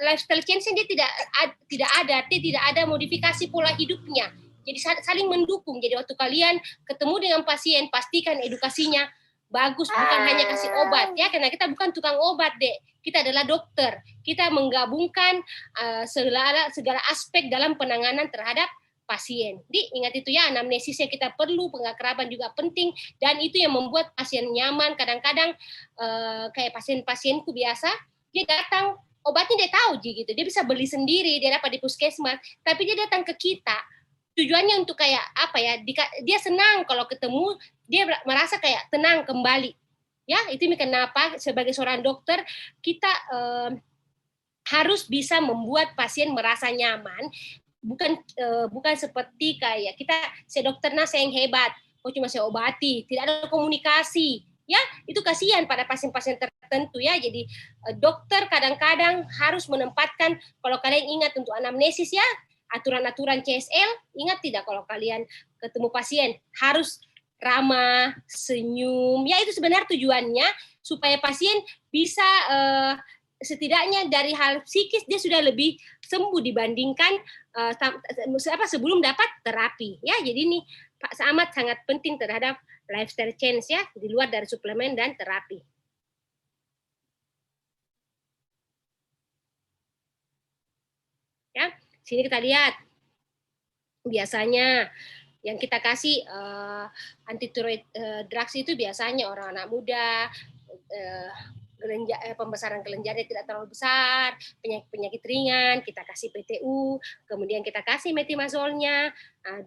lifestyle change dia tidak ada modifikasi pola hidupnya. Jadi saling mendukung. Jadi waktu kalian ketemu dengan pasien, pastikan edukasinya bagus, bukan hanya kasih obat ya, karena kita bukan tukang obat, Dek. Kita adalah dokter. Kita menggabungkan segala aspek dalam penanganan terhadap pasien. Ingat itu ya, anamnesisnya kita perlu, pengakraban juga penting, dan itu yang membuat pasien nyaman. Kadang-kadang kayak pasien-pasienku biasa, dia datang, obatnya dia tahu gitu, dia bisa beli sendiri, dia dapat di puskesmas, tapi dia datang ke kita, tujuannya untuk kayak apa ya, dia senang kalau ketemu, dia merasa kayak tenang kembali. Ya, itu kenapa sebagai seorang dokter, kita harus bisa membuat pasien merasa nyaman, bukan seperti kayak kita, saya dokter saya yang hebat, cuma saya obati, tidak ada komunikasi. Ya, itu kasihan pada pasien-pasien tertentu ya. Jadi dokter kadang-kadang harus menempatkan, kalau kalian ingat untuk anamnesis ya, aturan-aturan CSL, ingat tidak kalau kalian ketemu pasien harus ramah, senyum. Ya, itu sebenarnya tujuannya supaya pasien bisa setidaknya dari hal psikis dia sudah lebih sembuh dibandingkan sebelum dapat terapi ya. Jadi ini sangat penting terhadap lifestyle change ya, di luar dari suplemen dan terapi. Ya, sini kita lihat biasanya yang kita kasih anti-tiroid drugs itu biasanya orang anak muda, pembesaran kelenjarnya tidak terlalu besar, penyakit ringan, kita kasih PTU, kemudian kita kasih metimazolnya,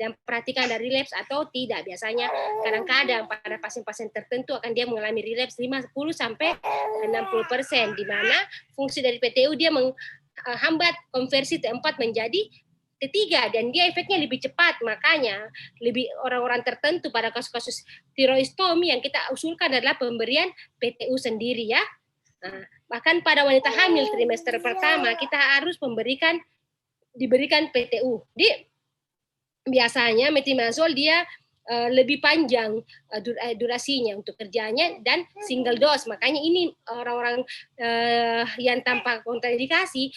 dan perhatikan dari relapse atau tidak. Biasanya kadang-kadang pada pasien-pasien tertentu akan dia mengalami relapse 50-60%, di mana fungsi dari PTU dia menghambat konversi T4 menjadi T3, dan dia efeknya lebih cepat. Makanya lebih orang-orang tertentu pada kasus-kasus tiroistomi yang kita usulkan adalah pemberian PTU sendiri ya. Nah, bahkan pada wanita hamil trimester pertama kita harus diberikan PTU. Biasanya metimazol dia lebih panjang durasinya untuk kerjanya dan single dose. Makanya ini orang-orang yang tanpa kontraindikasi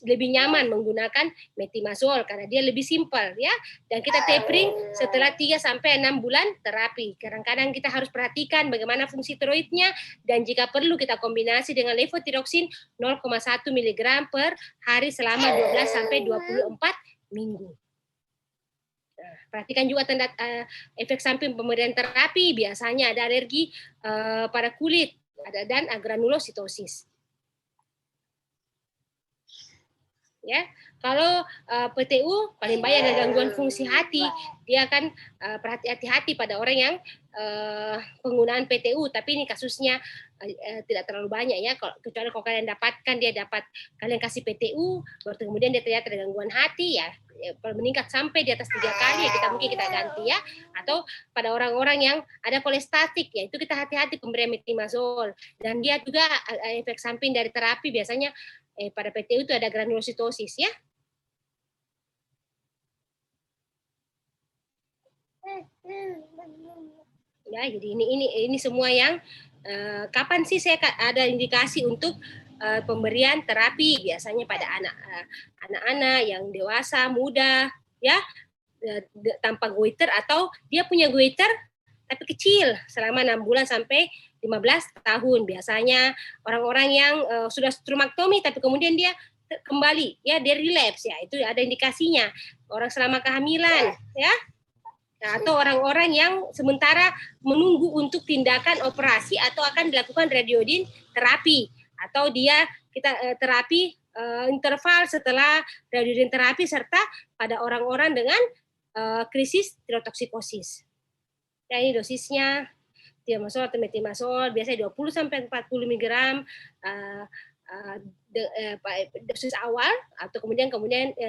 lebih nyaman menggunakan metimazol karena dia lebih simpel ya, dan kita tapering setelah 3-6 bulan terapi. Kadang-kadang kita harus perhatikan bagaimana fungsi tiroidnya, dan jika perlu kita kombinasi dengan levotiroxin 0,1 mg per hari selama 12-24 minggu. Nah, perhatikan juga tanda efek samping pemberian terapi, biasanya ada alergi pada kulit dan granulositosis. Ya, kalau PTU paling banyak ada gangguan fungsi hati, dia akan hati-hati pada orang yang penggunaan PTU, tapi ini kasusnya tidak terlalu banyak ya, kecuali kalau kalian kalian kasih PTU, baru kemudian dia ternyata ada gangguan hati ya, kalau meningkat sampai di atas 3 kali ya mungkin kita ganti ya. Atau pada orang-orang yang ada kolestatik ya, itu kita hati-hati pemberian metimazol, dan dia juga efek samping dari terapi biasanya pada PTU itu ada granulositosis ya. Ya, jadi ini semua yang kapan sih saya ada indikasi untuk pemberian terapi, biasanya pada anak-anak yang dewasa, muda ya, tanpa goiter atau dia punya goiter tapi kecil selama 6 bulan sampai 15 tahun. Biasanya orang-orang yang sudah stromaktomi tapi kemudian dia kembali ya, dia relapse ya, itu ada indikasinya. Orang selama kehamilan ya, atau orang-orang yang sementara menunggu untuk tindakan operasi atau akan dilakukan radiodin terapi, atau kita terapi interval setelah radiodin terapi, serta pada orang-orang dengan krisis tirotoksikosis. Ya, ini dosisnya tiamazol atau metimazol biasanya 20-40 mg dosis awal, atau kemudian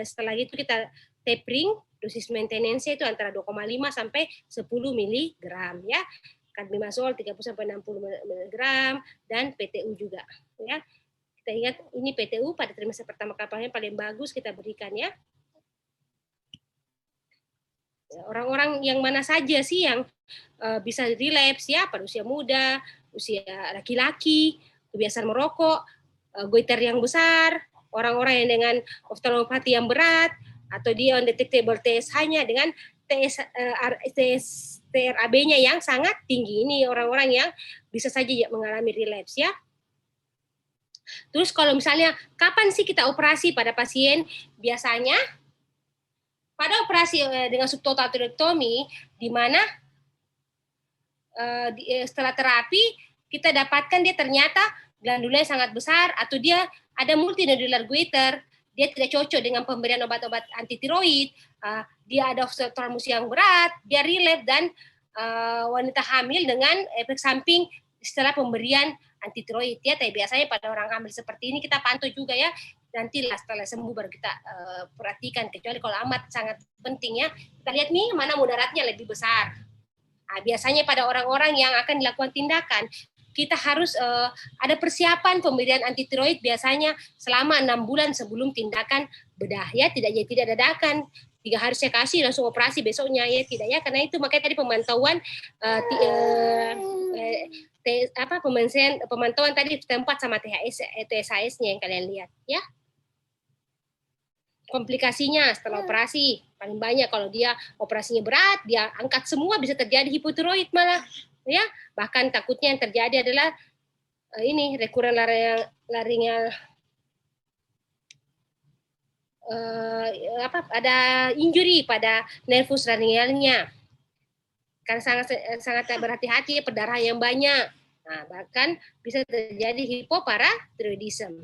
setelah itu kita tapering, dosis maintenance itu antara 2,5 sampai 10 mg ya. Carbimazole 30 sampai 60 mg dan PTU juga ya. Kita ingat ini PTU pada trimester pertama kapalnya paling bagus kita berikan ya. Orang-orang yang mana saja sih yang bisa relapse ya pada usia muda, usia laki-laki, kebiasaan merokok, goiter yang besar, orang-orang yang dengan oftalmopati yang berat, atau dia undetectable TSH-nya dengan TRAB-nya yang sangat tinggi. Ini orang-orang yang bisa saja mengalami relapse ya. Terus kalau misalnya kapan sih kita operasi pada pasien? Biasanya pada operasi dengan subtotal tiroidektomi, di mana setelah terapi kita dapatkan dia ternyata glandulanya sangat besar atau dia ada multinodular goiter, dia tidak cocok dengan pemberian obat-obat anti tiroid, dia ada oftalmus yang berat, dia relapse dan wanita hamil dengan efek samping setelah pemberian anti tiroid ya. Tapi biasanya pada orang hamil seperti ini kita pantau juga ya. Nantilah setelah sembuh baru kita perhatikan, kecuali kalau amat sangat penting ya. Kita lihat nih mana mudaratnya lebih besar. Nah, biasanya pada orang-orang yang akan dilakukan tindakan, kita harus ada persiapan pemberian anti tiroid biasanya selama 6 bulan sebelum tindakan bedah ya, tidak dadakan 3 hari saya kasih langsung operasi besoknya ya, tidak ya, karena itu makanya tadi pemantauan pemantauan tadi tempat sama TSHS-nya yang kalian lihat ya. Komplikasinya setelah operasi paling banyak kalau dia operasinya berat, dia angkat semua, bisa terjadi hipotiroid malah ya. Bahkan takutnya yang terjadi adalah ini recurrent laryngeal ada injury pada nervus laryngealnya. Kan sangat berhati-hati, perdarahan yang banyak. Nah, bahkan bisa terjadi hipoparathyroidism.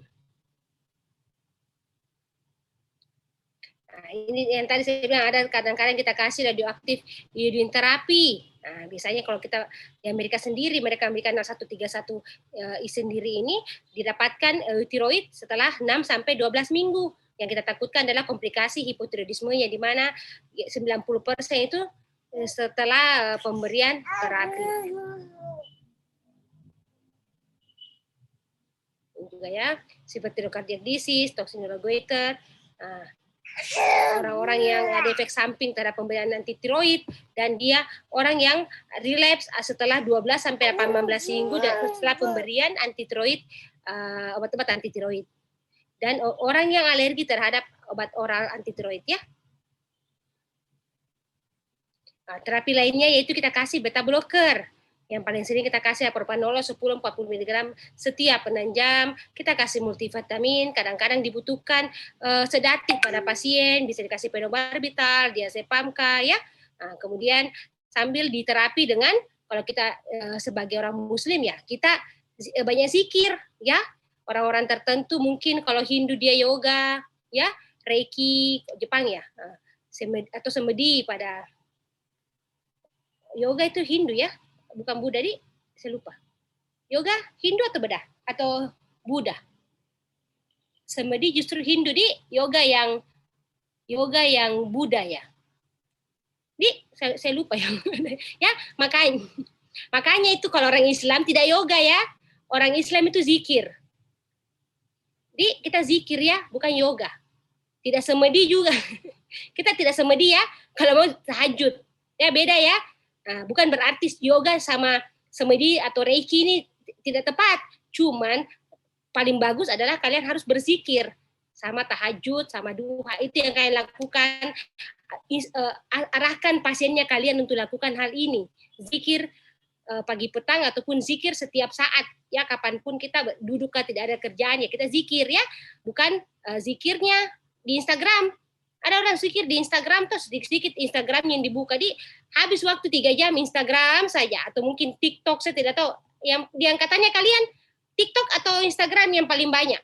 Nah, ini yang tadi saya bilang ada kadang-kadang kita kasih radioaktif iodin terapi. Nah, biasanya kalau kita di Amerika sendiri, mereka memberikan 131 sendiri ini didapatkan tiroid setelah 6 sampai 12 minggu. Yang kita takutkan adalah komplikasi hipotiroidisme yang di mana 90% itu setelah pemberian terapi. Juga ya, hyperthyrocardiac disease, toxinura goiter. Nah, orang-orang yang ada efek samping terhadap pemberian anti tiroid dan dia orang yang relapse setelah 12 sampai 18 minggu setelah pemberian anti tiroid, obat-obat anti tiroid, dan orang yang alergi terhadap obat oral anti tiroid ya. Nah, terapi lainnya yaitu kita kasih beta blocker. Yang paling sering kita kasih propranolol 10-40 mg setiap 6 jam. Kita kasih multivitamin, kadang-kadang dibutuhkan sedatif pada pasien, bisa dikasih phenobarbital, diazepamka ya. Nah, kemudian sambil diterapi dengan, kalau kita sebagai orang muslim ya, kita banyak zikir ya. Orang-orang tertentu mungkin kalau Hindu dia yoga ya, Reiki, Jepang ya, atau semedi pada yoga itu Hindu ya, bukan Buddha, saya lupa. Yoga Hindu atau Buddha? Atau Buddha? Semedi justru Hindu, yoga yang Buddha ya. Saya lupa yang ya, makanya itu kalau orang Islam tidak yoga ya. Orang Islam itu zikir. Kita zikir ya, bukan yoga. Tidak semedi juga. Kita tidak semedi ya kalau mau tahajud. Ya beda ya. Nah, bukan berarti yoga sama semedi atau reiki ini tidak tepat. Cuman paling bagus adalah kalian harus berzikir sama tahajud, sama duha. Itu yang kalian lakukan. Arahkan pasiennya kalian untuk lakukan hal ini. Zikir pagi petang ataupun zikir setiap saat. Ya, kapanpun kita duduk tidak ada kerjaan ya kita zikir ya. Bukan zikirnya di Instagram. Ada orang zikir di Instagram terus sedikit Instagram yang dibuka habis waktu 3 jam Instagram saja atau mungkin TikTok, saya tidak tahu. Yang diangkatannya kalian TikTok atau Instagram yang paling banyak?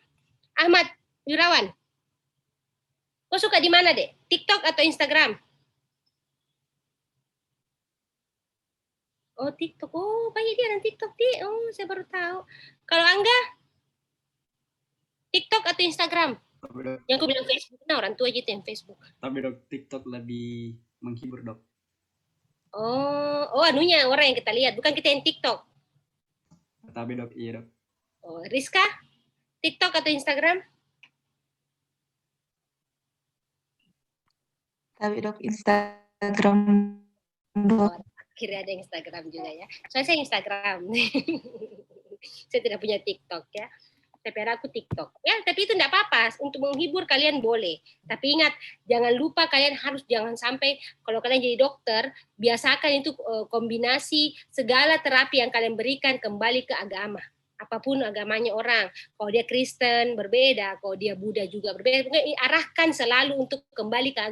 Ahmad Yurawan. Kau suka di mana deh? TikTok atau Instagram? Oh, TikTok. Oh, banyak dia yang TikTok Oh, saya baru tahu. Kalau Angga? TikTok atau Instagram? Yang aku bilang Facebook, nah orang tua aja yang Facebook. Tapi dok, TikTok lebih menghibur dok. Oh, anunya orang yang kita lihat, bukan kita yang TikTok. Tapi dok, iya dok. Oh, Rizka, TikTok atau Instagram? Tapi dok, Instagram. Instagram, Dok. Akhirnya ada Instagram juga ya. Soalnya saya Instagram. Saya tidak punya TikTok ya. Tapi ada aku TikTok. Ya, tapi itu tidak apa-apa. Untuk menghibur kalian boleh. Tapi ingat, jangan lupa kalian jangan sampai kalau kalian jadi dokter, biasakan itu kombinasi segala terapi yang kalian berikan kembali ke agama. Apapun agamanya orang. Kalau dia Kristen berbeda, kalau dia Buddha juga berbeda. Arahkan selalu untuk kembali ke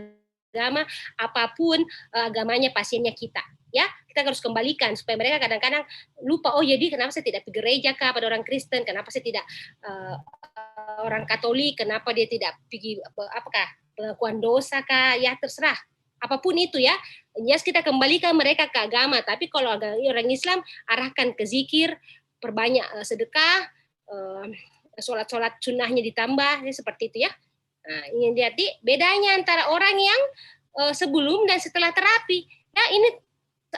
agama apapun agamanya pasiennya kita. Ya, kita harus kembalikan supaya mereka kadang-kadang lupa, oh jadi kenapa saya tidak pergi gereja kah pada orang Kristen, kenapa saya tidak orang Katolik, kenapa dia tidak pergi apakah pengakuan dosa kah, ya terserah apapun itu ya. Yes, kita kembalikan mereka ke agama, tapi kalau orang Islam arahkan ke zikir, perbanyak sedekah, sholat-sholat sunnahnya ditambah, ya, seperti itu ya. Nah, ini jadi bedanya antara orang yang sebelum dan setelah terapi. Ya, ini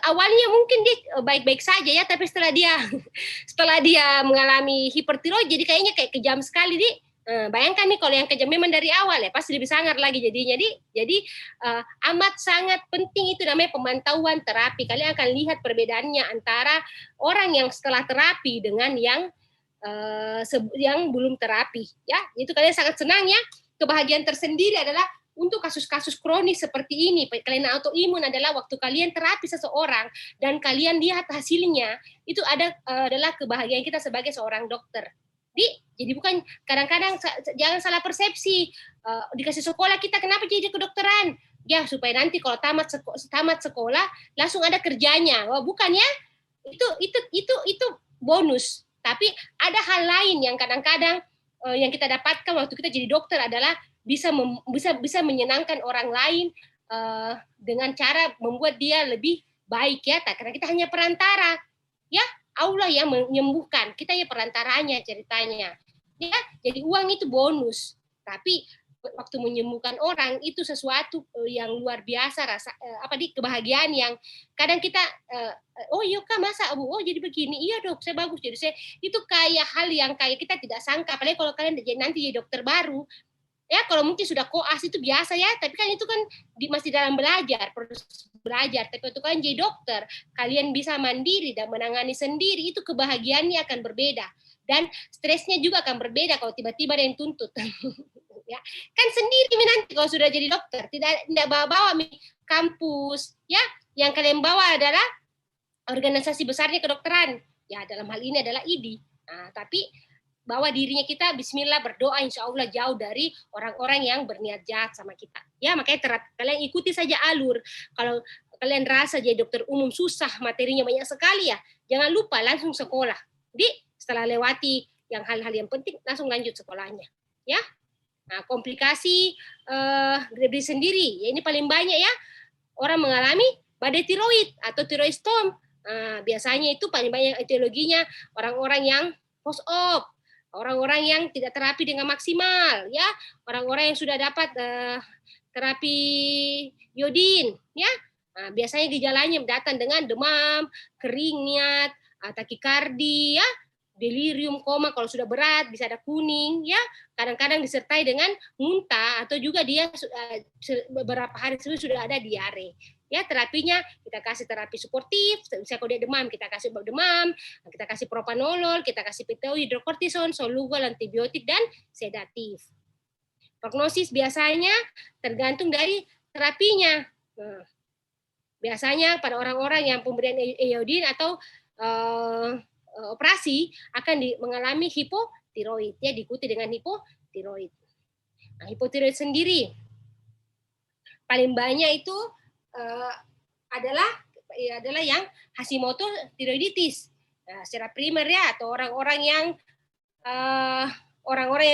awalnya mungkin dia baik-baik saja ya, tapi setelah dia mengalami hipertiroid jadi kayaknya kayak kejam sekali nih. Bayangkan nih kalau yang kejam memang dari awal ya pasti lebih sangar lagi jadinya. Jadi amat sangat penting itu namanya pemantauan terapi. Kalian akan lihat perbedaannya antara orang yang setelah terapi dengan yang belum terapi ya. Itu kalian sangat senang ya. Kebahagiaan tersendiri adalah untuk kasus-kasus kronis seperti ini, kelainan autoimun adalah waktu kalian terapi seseorang dan kalian lihat hasilnya, itu adalah kebahagiaan kita sebagai seorang dokter. Jadi bukan kadang-kadang jangan salah persepsi, dikasih sekolah kita kenapa jadi kedokteran? Ya supaya nanti kalau tamat sekolah langsung ada kerjanya. Oh, bukan ya? Itu bonus. Tapi ada hal lain yang kadang-kadang yang kita dapatkan waktu kita jadi dokter adalah bisa menyenangkan orang lain dengan cara membuat dia lebih baik ya, karena kita hanya perantara ya. Allah yang menyembuhkan, kita ya perantaranya ceritanya ya. Jadi uang itu bonus, tapi waktu menyembuhkan orang itu sesuatu yang luar biasa, rasa kebahagiaan yang kadang kita oh iya kak masa Bu, oh jadi begini, iya dok saya bagus, jadi saya itu kayak hal yang kayak kita tidak sangka, apalagi kalau kalian nanti jadi dokter baru. Ya kalau mungkin sudah koas itu biasa ya, tapi kan itu kan masih dalam proses belajar. Tapi itu kan jadi dokter, kalian bisa mandiri dan menangani sendiri, itu kebahagiaannya akan berbeda. Dan stresnya juga akan berbeda kalau tiba-tiba ada yang tuntut. Ya, kan sendiri nanti kalau sudah jadi dokter, tidak bawa-bawa kampus, ya. Yang kalian bawa adalah organisasi besarnya kedokteran. Ya, dalam hal ini adalah IDI. Nah, tapi bahwa dirinya kita bismillah berdoa insya Allah jauh dari orang-orang yang berniat jahat sama kita. Ya makanya kalian ikuti saja alur. Kalau kalian rasa jadi dokter umum susah, materinya banyak sekali ya, jangan lupa langsung sekolah. Jadi setelah lewati yang hal-hal yang penting langsung lanjut sekolahnya. Ya. Nah komplikasi diri sendiri, ya ini paling banyak ya orang mengalami badai tiroid atau tiroid storm. Biasanya itu paling banyak etiologinya orang-orang yang post-op. Orang-orang yang tidak terapi dengan maksimal, ya, orang-orang yang sudah dapat terapi iodin, ya, biasanya gejalanya datang dengan demam, keringat, takikardi, ya, delirium, koma, kalau sudah berat bisa ada kuning, ya, kadang-kadang disertai dengan muntah atau juga dia beberapa hari sebelum sudah ada diare. Ya terapinya kita kasih terapi suportif, misalnya kalau dia demam kita kasih obat demam, kita kasih propanolol, kita kasih hidrokortison, soluble, antibiotik dan sedatif. Prognosis biasanya tergantung dari terapinya. Biasanya pada orang-orang yang pemberian iodin atau operasi akan mengalami hipotiroid, ya diikuti dengan hipotiroid. Nah, hipotiroid sendiri paling banyak itu adalah yang Hashimoto tiroiditis. Nah, secara primer ya, atau orang-orang yang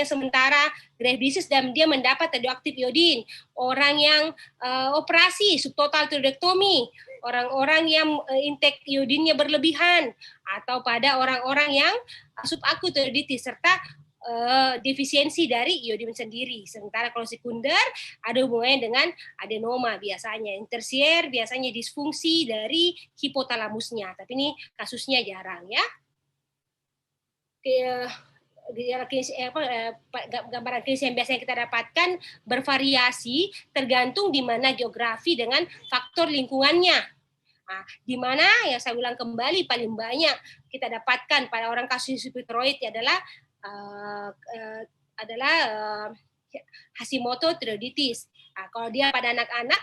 sementara grave disease dan dia mendapat radioaktif iodin, orang yang operasi subtotal tiroidektomi, orang-orang yang intake iodinnya berlebihan, atau pada orang-orang yang subakut tiroiditis serta defisiensi dari iodin sendiri. Sementara kalau sekunder ada hubungannya dengan adenoma biasanya. Yang tersier biasanya disfungsi dari hipotalamusnya. Tapi ini kasusnya jarang ya. gambaran klinis yang biasanya kita dapatkan bervariasi tergantung di mana geografi dengan faktor lingkungannya. Nah, di mana ya saya ulang kembali paling banyak kita dapatkan pada orang kasus hipotiroid adalah Hashimoto thyroiditis. Nah, kalau dia pada anak-anak,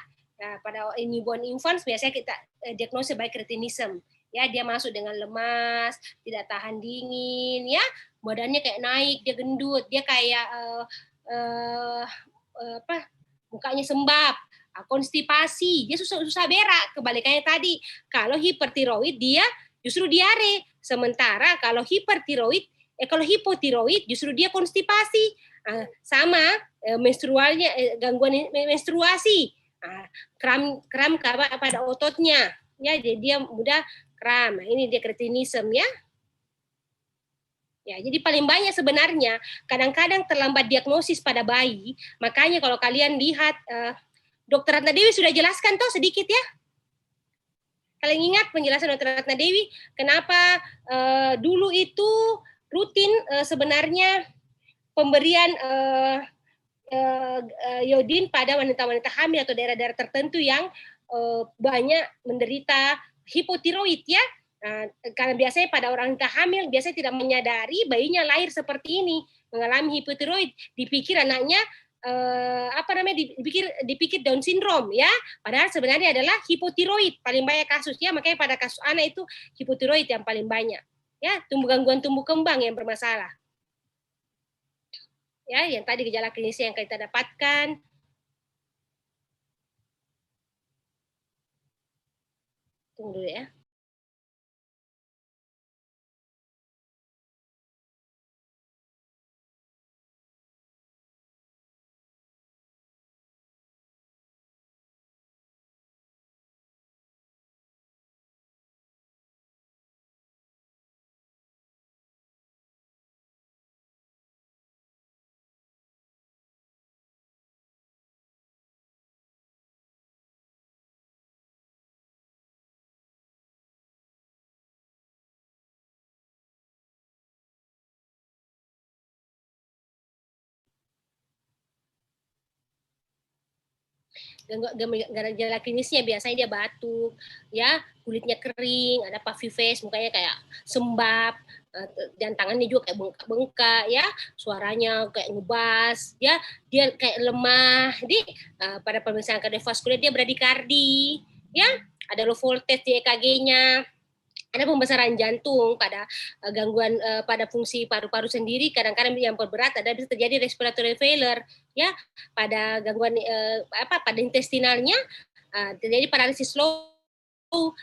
pada newborn infants biasanya kita diagnosis by cretinism. Ya, dia masuk dengan lemas, tidak tahan dingin, ya, badannya kayak naik, dia gendut, dia kayak mukanya sembab, konstipasi, dia susah berak. Kebalikannya tadi, kalau hipertiroid dia justru diare. Sementara kalau hipotiroid justru dia konstipasi. Sama menstrualnya, gangguan menstruasi, kram pada ototnya, ya, jadi dia mudah kram. Nah, ini dia kretinisme, ya. Ya, jadi paling banyak sebenarnya kadang-kadang terlambat diagnosis pada bayi. Makanya kalau kalian lihat, Dr. Ratna Dewi sudah jelaskan toh sedikit, ya. Kalian ingat penjelasan Dr. Ratna Dewi kenapa dulu itu rutin sebenarnya pemberian iodin pada wanita-wanita hamil atau daerah-daerah tertentu yang banyak menderita hipotiroid, ya. Karena biasanya pada orang wanita hamil biasanya tidak menyadari bayinya lahir seperti ini, mengalami hipotiroid, dipikir anaknya dipikir Down syndrome, ya. Padahal sebenarnya adalah hipotiroid paling banyak kasusnya, makanya pada kasus anak itu hipotiroid yang paling banyak, ya, gangguan tumbuh kembang yang bermasalah. Ya, yang tadi gejala klinis yang kita dapatkan. Tunggu dulu, ya. Gejala klinisnya biasanya dia batuk, ya, kulitnya kering, ada puffy face, mukanya kayak sembab, dan tangannya juga kayak bengkak-bengkak, ya, suaranya kayak ngebas, ya, dia kayak lemah. Jadi pada pemeriksaan kardiovaskuler dia bradikardi, ya, ada low voltage di EKG-nya. Ada pembesaran jantung, pada gangguan pada fungsi paru-paru sendiri. Kadang-kadang yang berberat ada bisa terjadi respiratory failure, ya, pada gangguan pada intestinalnya, terjadi paralisis slow,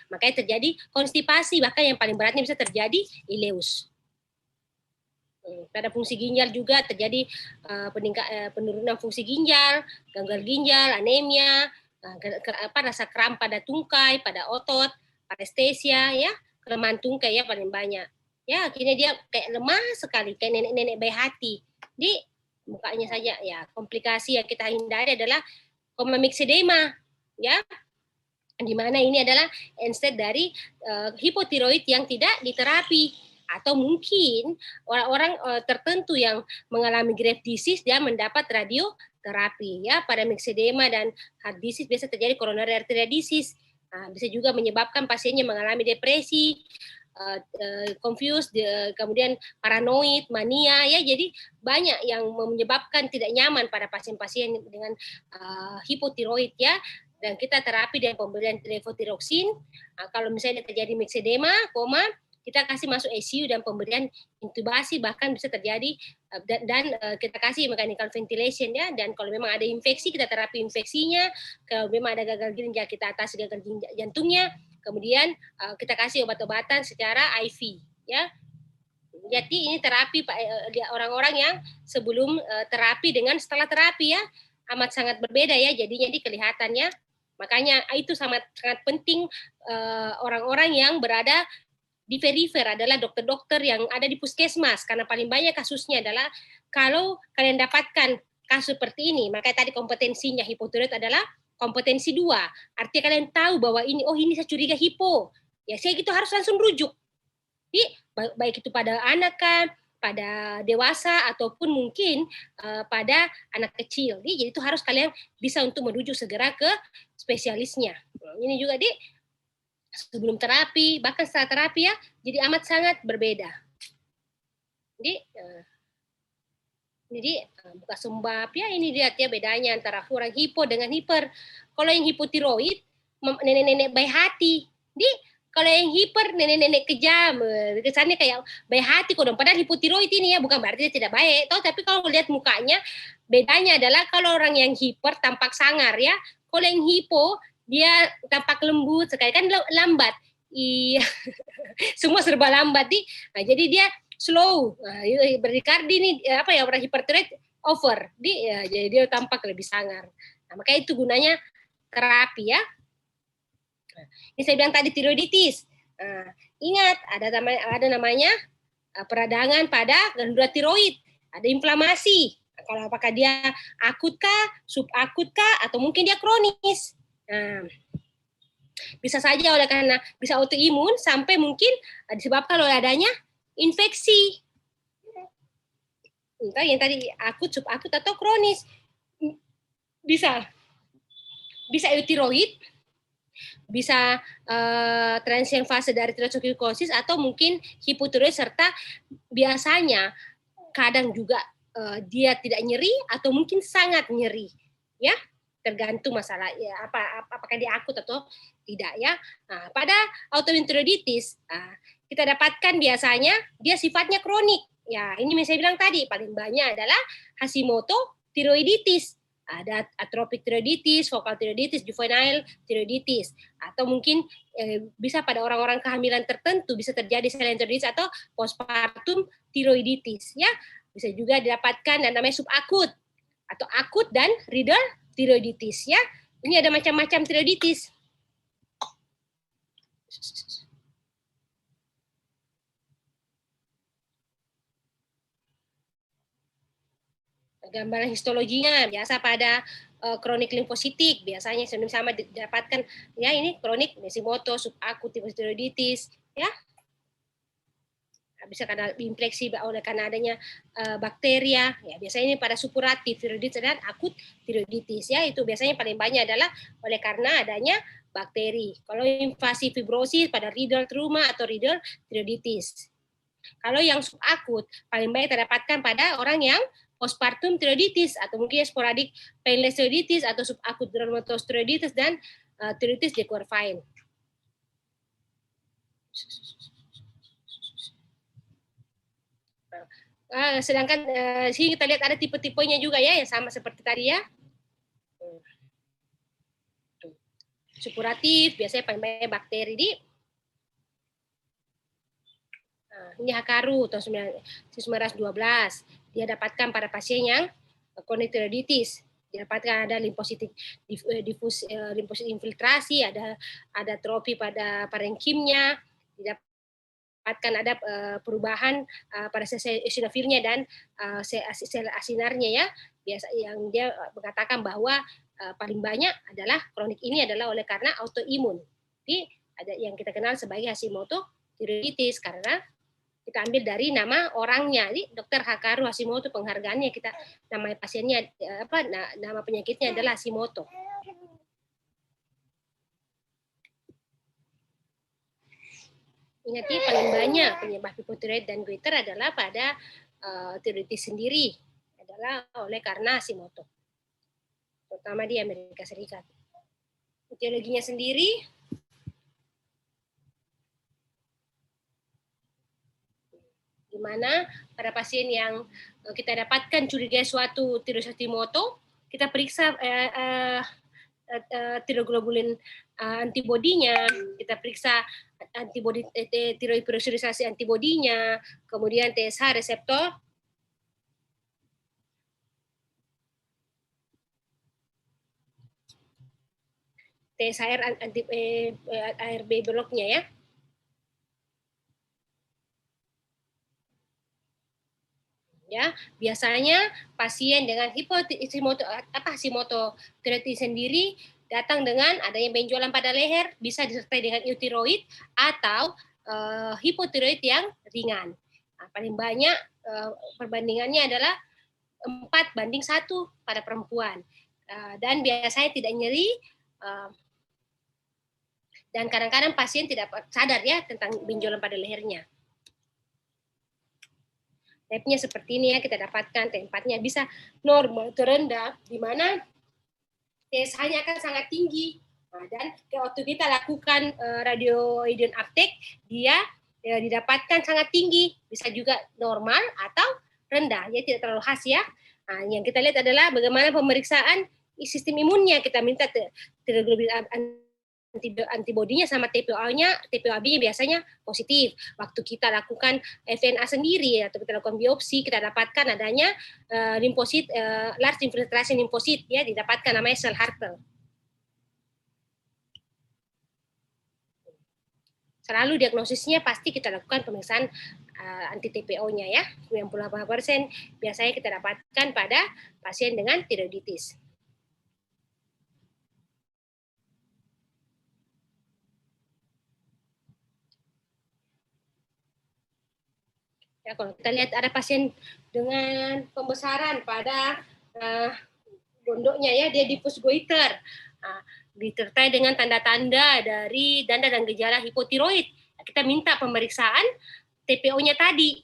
makanya terjadi konstipasi, bahkan yang paling beratnya bisa terjadi ileus. Pada fungsi ginjal juga terjadi penurunan fungsi ginjal, gangguan ginjal, anemia, rasa kram pada tungkai, pada otot, parestesia, ya, kelemahan tungkai, ya, paling banyak. Ya, akhirnya dia kayak lemah sekali, kayak nenek-nenek bayi hati. Di mukanya saja, ya. Komplikasi yang kita hindari adalah koma myxedema, ya, di mana ini adalah instead dari hipotiroid yang tidak diterapi, atau mungkin orang-orang tertentu yang mengalami Graves' disease dia mendapat radioterapi, ya. Pada myxedema dan heart disease biasa terjadi coronary artery disease. Bisa juga menyebabkan pasiennya mengalami depresi, confused, kemudian paranoid, mania, ya. Jadi banyak yang menyebabkan tidak nyaman pada pasien-pasien dengan hipotiroid, ya. Dan kita terapi dengan pemberian levothyroxine. Kalau misalnya terjadi myxedema, koma, kita kasih masuk ICU dan pemberian intubasi, bahkan bisa terjadi dan kita kasih mechanical ventilation, ya. Dan kalau memang ada infeksi kita terapi infeksinya, kalau memang ada gagal ginjal kita atasi gagal ginjal jantungnya, kemudian kita kasih obat-obatan secara IV, ya. Jadi ini terapi orang-orang yang sebelum terapi dengan setelah terapi, ya, amat sangat berbeda, ya, jadinya di kelihatannya. Makanya itu sangat penting orang-orang yang berada di perifer adalah dokter-dokter yang ada di puskesmas, karena paling banyak kasusnya adalah kalau kalian dapatkan kasus seperti ini, maka tadi kompetensinya hipotiroid adalah kompetensi 2. Artinya kalian tahu bahwa ini, oh ini saya curiga hipo, ya saya gitu harus langsung rujuk. Jadi baik itu pada anak kan, pada dewasa ataupun mungkin pada anak kecil. Jadi itu harus kalian bisa untuk merujuk segera ke spesialisnya. Ini juga sebelum terapi, bahkan setelah terapi ya, jadi amat sangat berbeda. Jadi buka sumbap ya, ini lihat ya bedanya antara orang hipo dengan hiper. Kalau yang hipotiroid nenek-nenek baik hati. Kalau yang hiper nenek-nenek kejam, kesannya kayak baik hati kok dong. Padahal hipotiroid ini ya bukan berarti dia tidak baik, tapi kalau lihat mukanya bedanya adalah kalau orang yang hiper tampak sangar ya. Kalau yang hipo dia tampak lembut sekali, kan lambat. Iya. Semua serba lambat nih. Nah, jadi dia slow. Nah, berdikardi nih orang hipertiroid over. Jadi dia tampak lebih sangar. Nah, makanya itu gunanya terapi ya. Ini saya bilang tadi tiroiditis. Ingat ada namanya peradangan pada glandular tiroid, ada inflamasi. Kalau apakah dia akut kah, subakut kah, atau mungkin dia kronis. Bisa saja oleh karena bisa autoimun sampai mungkin disebabkan oleh adanya infeksi. Entah yang tadi akut, subakut atau kronis. Bisa eutiroid, bisa transient fase dari tiroidokikosis atau mungkin hipotiroid, serta biasanya kadang juga dia tidak nyeri atau mungkin sangat nyeri ya, tergantung masalah ya, apakah dia akut atau tidak ya. Nah, pada autoimmune tiroiditis kita dapatkan biasanya dia sifatnya kronik ya. Ini yang saya bilang tadi paling banyak adalah Hashimoto tiroiditis. Ada atropic tiroiditis, focal tiroiditis, juvenile tiroiditis, atau mungkin bisa pada orang-orang kehamilan tertentu bisa terjadi silent tiroiditis atau postpartum tiroiditis ya. Bisa juga didapatkan dan namanya subakut atau akut dan riddle tiroiditis ya. Ini ada macam-macam tiroiditis. Gambaran histologinya biasa pada kronik limfositik, biasanya sama didapatkan ya, ini kronik Hashimoto, subakut tiroiditis ya. Bisa karena infeksi oleh karena adanya bakteria ya, biasanya ini pada supuratif tiroiditis dan akut tiroiditis ya. Itu biasanya paling banyak adalah oleh karena adanya bakteri. Kalau invasi fibrosis pada riddle trauma atau riddle tiroiditis. Kalau yang subakut paling banyak terdapatkan pada orang yang postpartum tiroiditis atau mungkin sporadik painless tiroiditis atau subakut granulomatous tiroiditis dan tiroiditis de Quervain. Sedangkan sini kita lihat ada tipe-tipenya juga ya, yang sama seperti tadi ya. Supuratif biasanya paling banyak bakteri ini Hakaru tahun 1912. Dia dapatkan pada pasien yang kronik tiroiditis. Didapatkan ada limfosit infiltrasi, ada trofi pada parenkimnya, didapatkan ada perubahan pada sel eosinofilnya dan sel asinarnya ya. Biasa yang dia mengatakan bahwa paling banyak adalah kronik ini adalah oleh karena autoimun. Jadi ada yang kita kenal sebagai Hashimoto tiroiditis karena kita ambil dari nama orangnya. Jadi Dr. Hakaru Hashimoto, penghargaannya kita, nama pasiennya nama penyakitnya adalah Hashimoto. Ingat ya, paling banyak penyebab hipotiroid dan goiter adalah pada tiroiditis sendiri, adalah oleh karena Hashimoto, terutama di Amerika Serikat. Etiologinya sendiri di mana pada pasien yang kita dapatkan curiga suatu tiroid Hashimoto, kita periksa tiroglobulin antibodinya, kita periksa antibodi tiroid peroxidasi antibodinya, kemudian TSH reseptor, TSHR ARB bloknya ya. Ya, biasanya pasien dengan Hashimoto tiroiditis sendiri datang dengan adanya benjolan pada leher, bisa disertai dengan eutiroid atau hipotiroid yang ringan. Nah, paling banyak perbandingannya adalah 4:1 pada perempuan. Dan biasanya tidak nyeri, dan kadang-kadang pasien tidak sadar ya tentang benjolan pada lehernya. Tipnya seperti ini ya, kita dapatkan tempatnya bisa normal terendah, di mana TSH-nya akan sangat tinggi. Nah, dan waktu kita lakukan radioiodin uptake, dia didapatkan sangat tinggi, bisa juga normal atau rendah, ya tidak terlalu khas ya. Nah, yang kita lihat adalah bagaimana pemeriksaan sistem imunnya. Kita minta tiroglobulin antibodinya sama TPOA-nya biasanya positif. Waktu kita lakukan FNA sendiri atau kita lakukan biopsi, kita dapatkan adanya limfosit, large infiltration limfosit, ya, didapatkan namanya sel Hartle. Selalu diagnosisnya pasti kita lakukan pemeriksaan anti TPO-nya ya. 98% biasanya kita dapatkan pada pasien dengan tiroiditis. Ya, kalau kita lihat ada pasien dengan pembesaran pada gondoknya ya, dia diffuse goiter, disertai dengan tanda-tanda dari tanda dan gejala hipotiroid. Kita minta pemeriksaan TPO-nya tadi,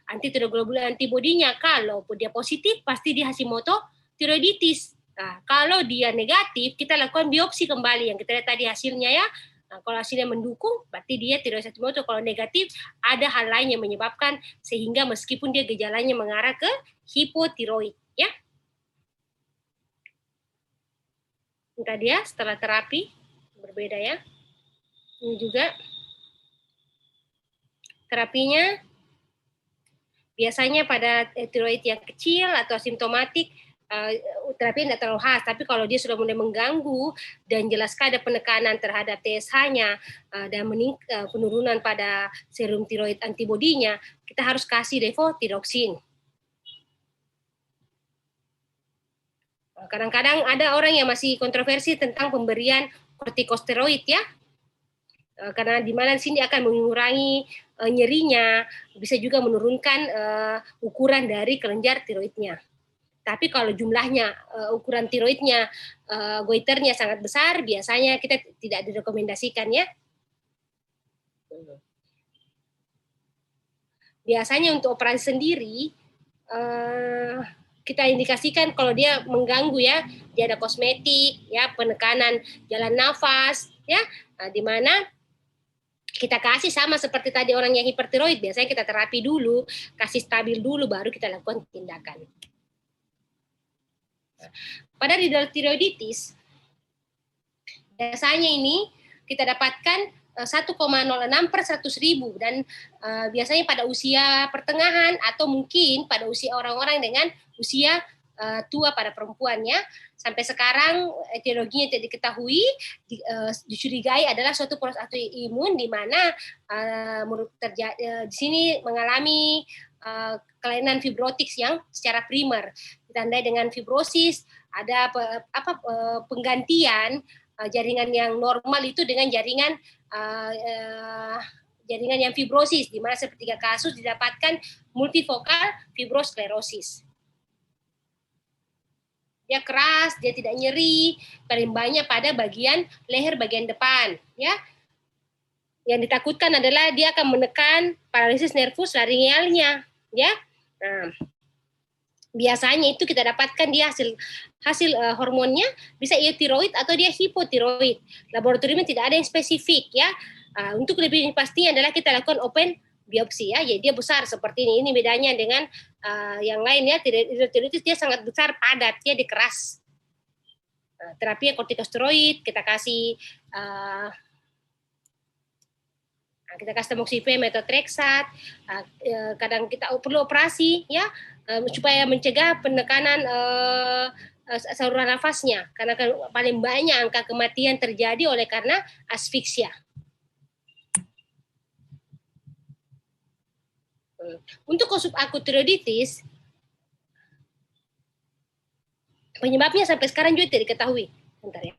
anti tiroglobulin antibodinya. Kalau dia positif, pasti dia Hashimoto tiroiditis. Kalau dia negatif, kita lakukan biopsi kembali yang kita lihat tadi hasilnya ya. Kalau hasilnya mendukung, berarti dia tiroid Hashimoto. Kalau negatif, ada hal lain yang menyebabkan sehingga meskipun dia gejalanya mengarah ke hipotiroid, ya. Entah dia setelah terapi berbeda ya. Ini juga terapinya biasanya pada tiroid yang kecil atau simptomatik, terapi tidak terlalu khas, tapi kalau dia sudah mulai mengganggu dan jelaskan ada penekanan terhadap TSH-nya dan penurunan pada serum tiroid antibodinya, kita harus kasih levothyroxine. Kadang-kadang ada orang yang masih kontroversi tentang pemberian kortikosteroid ya, karena di mana sini akan mengurangi nyerinya, bisa juga menurunkan ukuran dari kelenjar tiroidnya. Tapi kalau jumlahnya ukuran tiroidnya, goiternya sangat besar, biasanya kita tidak direkomendasikan ya. Biasanya untuk operasi sendiri, kita indikasikan kalau dia mengganggu ya, dia ada kosmetik, ya, penekanan jalan nafas, ya, di mana kita kasih sama seperti tadi orang yang hipertiroid, biasanya kita terapi dulu, kasih stabil dulu, baru kita lakukan tindakan. Pada tiroiditis, biasanya ini kita dapatkan 1,06 per 100.000 dan biasanya pada usia pertengahan atau mungkin pada usia orang-orang dengan usia tua pada perempuannya. Sampai sekarang etiologinya tidak diketahui, dicurigai adalah suatu proses autoimun di mana di sini mengalami kelainan fibrotik yang secara primer ditandai dengan fibrosis, ada penggantian jaringan yang normal itu dengan jaringan yang fibrosis, di mana sepertiga kasus didapatkan multifokal fibrosklerosis. Dia keras, dia tidak nyeri, paling banyak pada bagian leher bagian depan, ya. Yang ditakutkan adalah dia akan menekan paralisis nervus laryngealnya, ya. Nah, biasanya itu kita dapatkan dia hasil hormonnya bisa eutiroid atau dia hipotiroid. Laboratoriumnya tidak ada yang spesifik ya. Untuk lebih pastinya adalah kita lakukan open biopsi ya. Jadi dia besar seperti ini. Ini bedanya dengan yang lain ya. Tiroiditis dia sangat besar, padat, dia dikeras. Terapi kortikosteroid kita kasih tamoxifen, methotrexate, kadang kita perlu operasi ya supaya mencegah penekanan saluran nafasnya, karena paling banyak angka kematian terjadi oleh karena asfiksia. Untuk subakut tiroiditis, penyebabnya sampai sekarang juga tidak diketahui. Bentar ya.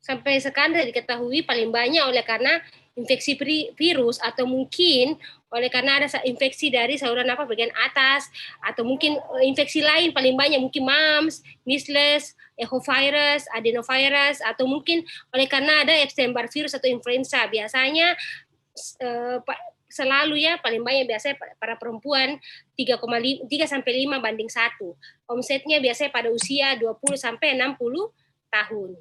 sampai sekarang diketahui paling banyak oleh karena infeksi virus atau mungkin oleh karena ada infeksi dari saluran nafas bagian atas atau mungkin infeksi lain paling banyak mungkin mumps, measles, echovirus, adenovirus atau mungkin oleh karena ada Epstein-Barr virus atau influenza. Biasanya selalu ya paling banyak biasanya para perempuan 3,5 sampai 5 banding 1. Omsetnya biasanya pada usia 20 sampai 60 tahun.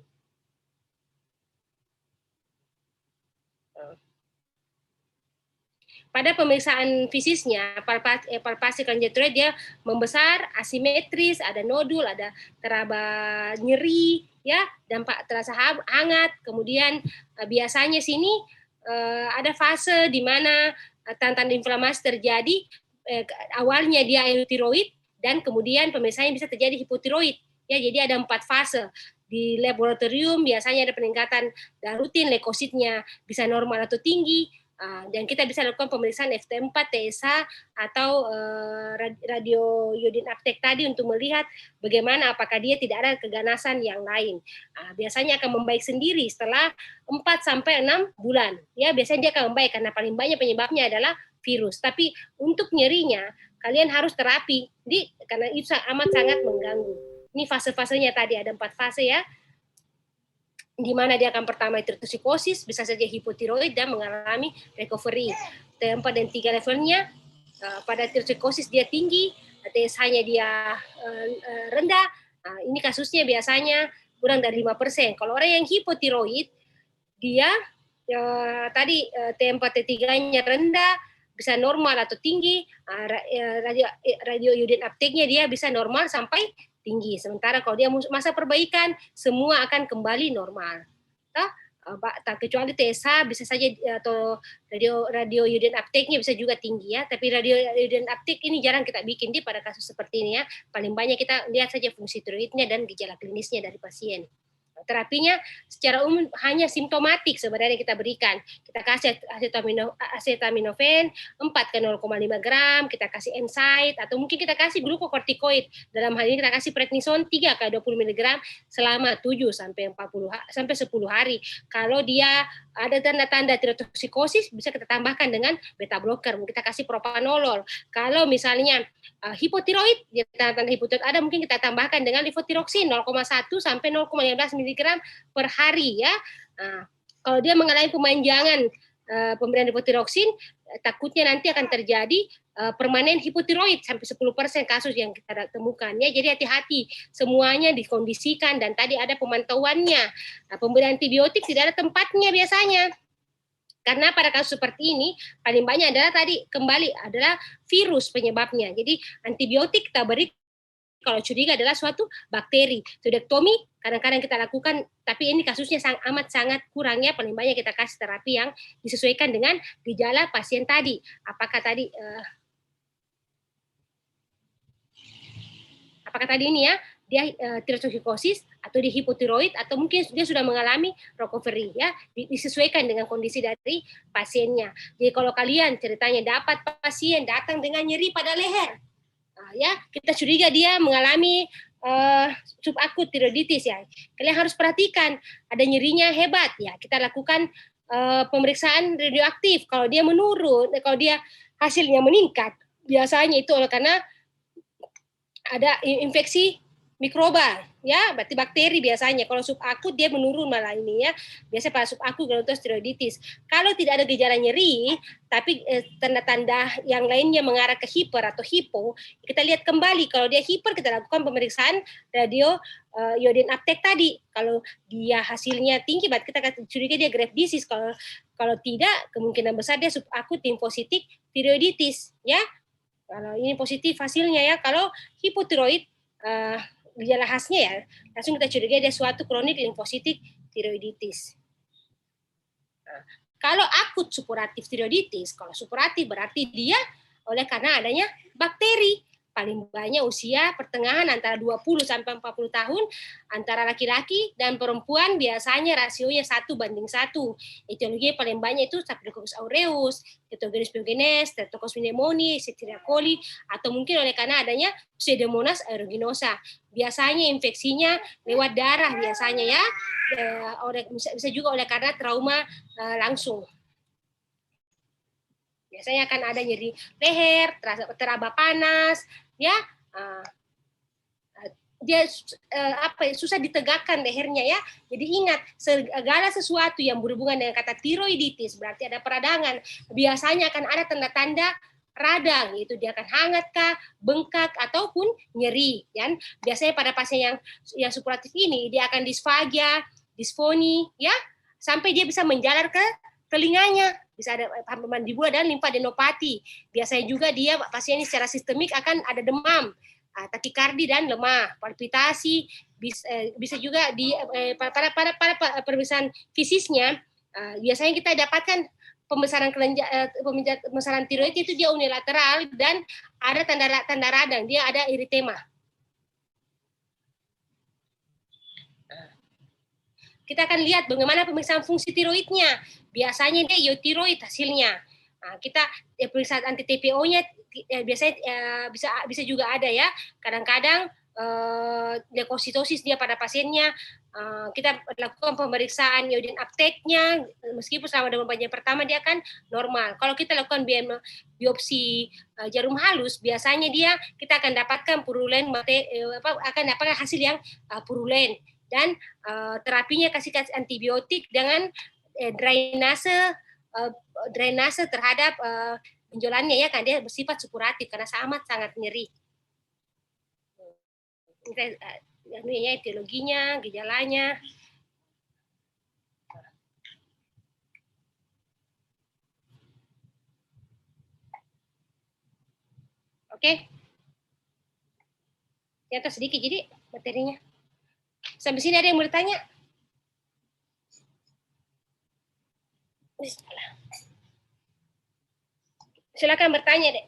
Pada pemeriksaan fisiknya, palpasi kelenjar tiroid dia membesar, asimetris, ada nodul, ada teraba nyeri, ya, dampak terasa hangat. Kemudian biasanya sini ada fase di mana tanda-tanda inflamasi terjadi. Awalnya dia eutiroid dan kemudian pemeriksaannya bisa terjadi hipotiroid. Ya, jadi ada 4 fase. Di laboratorium biasanya ada peningkatan rutin, leukositnya bisa normal atau tinggi. Dan kita bisa lakukan pemeriksaan FT4, TSH, atau radio iodin uptake tadi untuk melihat bagaimana apakah dia tidak ada keganasan yang lain. Biasanya akan membaik sendiri setelah 4-6 bulan. Ya, biasanya dia akan membaik karena paling banyak penyebabnya adalah virus. Tapi untuk nyerinya, kalian harus terapi. Jadi, karena itu amat sangat mengganggu. Ini fase-fasenya tadi, ada 4 fase ya. Di mana dia akan pertama erythrocytosis, bisa saja hipotiroid dan mengalami recovery. T4 dan 3 levelnya, pada erythrocytosis dia tinggi, TSH-nya dia rendah. Ini kasusnya biasanya kurang dari 5%. Kalau orang yang hipotiroid, dia tadi T4 T3-nya rendah, bisa normal atau tinggi, radio iodine uptake-nya dia bisa normal sampai tinggi. Sementara kalau dia masa perbaikan, semua akan kembali normal. Tak kecuali TSH bisa saja atau radio iodine uptake-nya bisa juga tinggi ya. Tapi radio iodine uptake ini jarang kita bikin di pada kasus seperti ini ya. Paling banyak kita lihat saja fungsi tiroidnya dan gejala klinisnya dari pasien. Terapinya secara umum hanya simptomatik sebenarnya kita berikan. Kita kasih acetaminophen 4 ke 0,5 gram, kita kasih NSAID, atau mungkin kita kasih glukokortikoid. Dalam hal ini kita kasih prednison 3 ke 20 mg selama 7 sampai 10 hari. Kalau dia ada tanda-tanda tirotoksikosis, bisa kita tambahkan dengan beta blocker. Kita kasih propanolol. Kalau misalnya hipotiroid, tanda-tanda hipotiroid ada, mungkin kita tambahkan dengan levotiroxin 0,1 sampai 0,15 mg per hari ya. Kalau dia mengalami pemanjangan pemberian levotiroxin, takutnya nanti akan terjadi permanen hipotiroid sampai 10% kasus yang kita temukan ya. Jadi hati-hati, semuanya dikondisikan dan tadi ada pemantauannya. Pemberian antibiotik tidak ada tempatnya biasanya. Karena pada kasus seperti ini paling banyak adalah tadi kembali adalah virus penyebabnya. Jadi antibiotik kita beri kalau curiga adalah suatu bakteri. Sudektomi kadang-kadang kita lakukan, tapi ini kasusnya amat sangat kurang ya. Paling banyak kita kasih terapi yang disesuaikan dengan gejala pasien tadi. Apakah tadi ini ya dia tirotoksikosis atau dia hipotiroid atau mungkin dia sudah mengalami recovery ya, disesuaikan dengan kondisi dari pasiennya. Jadi kalau kalian ceritanya dapat pasien datang dengan nyeri pada leher, ya kita curiga dia mengalami subakut tiroiditis ya, kalian harus perhatikan ada nyerinya hebat ya, kita lakukan pemeriksaan radioaktif. Kalau dia menurun, kalau dia hasilnya meningkat, biasanya itu oleh karena ada infeksi mikroba ya, berarti bakteri biasanya. Kalau subakut dia menurun malah ini ya, biasanya pada subakut granulomatosis tiroiditis. Kalau tidak ada gejala nyeri tapi tanda-tanda yang lainnya mengarah ke hiper atau hipo, kita lihat kembali. Kalau dia hiper, kita lakukan pemeriksaan radio iodine uptake tadi. Kalau dia hasilnya tinggi, berarti kita curiga dia Graves' disease. Kalau tidak, kemungkinan besar dia subakut limfositik tiroiditis ya. Kalau ini positif hasilnya ya. Kalau hipotiroid, gejala khasnya ya, langsung kita curiga dia suatu kronik limfositik tiroiditis. Kalau akut supuratif tiroiditis, kalau supuratif berarti dia oleh karena adanya bakteri. paling banyak usia pertengahan antara 20 sampai 40 tahun, antara laki-laki dan perempuan biasanya rasionya 1:1. Etiologi paling banyak itu Staphylococcus aureus, Heterogenes pyogenes, Streptococcus pneumoniae, Escherichia coli, atau mungkin oleh karena adanya Pseudomonas aeruginosa. Biasanya infeksinya lewat darah biasanya ya, bisa juga oleh karena trauma langsung. Biasanya akan ada nyeri leher, teraba panas, ya. Dia susah ditegakkan lehernya ya. Jadi ingat, segala sesuatu yang berhubungan dengan kata tiroiditis berarti ada peradangan. Biasanya akan ada tanda-tanda radang, itu dia akan hangat kah, bengkak ataupun nyeri. Dan biasanya pada pasien yang supuratif ini dia akan disfagia, disfoni, ya, sampai dia bisa menjalar ke telinganya, bisa ada mandibula dan limfadenopati. Biasanya juga dia pasien ini secara sistemik akan ada demam, takikardi dan lemah, palpitasi, bisa juga di pada pemeriksaan fisiknya biasanya kita dapatkan pembesaran tiroid itu dia unilateral dan ada tanda radang, dia ada eritema. Kita akan lihat bagaimana pemeriksaan fungsi tiroidnya. Biasanya dia eutiroid hasilnya. Nah, kita pemeriksaan anti TPO-nya biasanya bisa juga ada ya. Kadang-kadang leukositosis dia pada pasiennya. Kita lakukan pemeriksaan iodine uptake-nya, meskipun selama 24 jam pertama dia akan normal. Kalau kita lakukan biopsi jarum halus, biasanya kita akan dapatkan purulen, akan dapatkan hasil yang purulen. Dan terapinya kasih antibiotik dengan drainase terhadap benjolannya ya, kan dia bersifat supuratif karena sangat nyeri. Ini ya etiologinya, gejalanya. Oke. Ya, atas sedikit jadi materinya. Sampai sini ada yang mau ditanya? Silakan bertanya, Dek.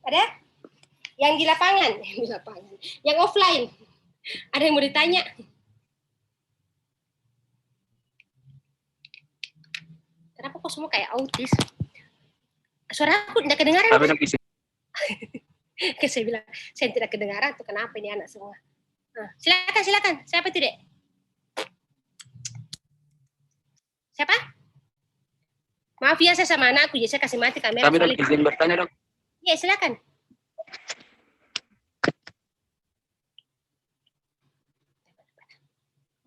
Ada? Yang di lapangan? Yang offline? Ada yang mau ditanya? Kenapa kok semua kayak autis? Suara aku tidak kedengaran. Saya bilang, saya tidak kedengaran tuh, kenapa ini anak semua. Nah, silakan. Siapa itu, Dek? Siapa? Maaf ya, saya sama anakku, jadi saya kasih mati kamera. Kami dok, izin bertanya dok. Iya, silakan.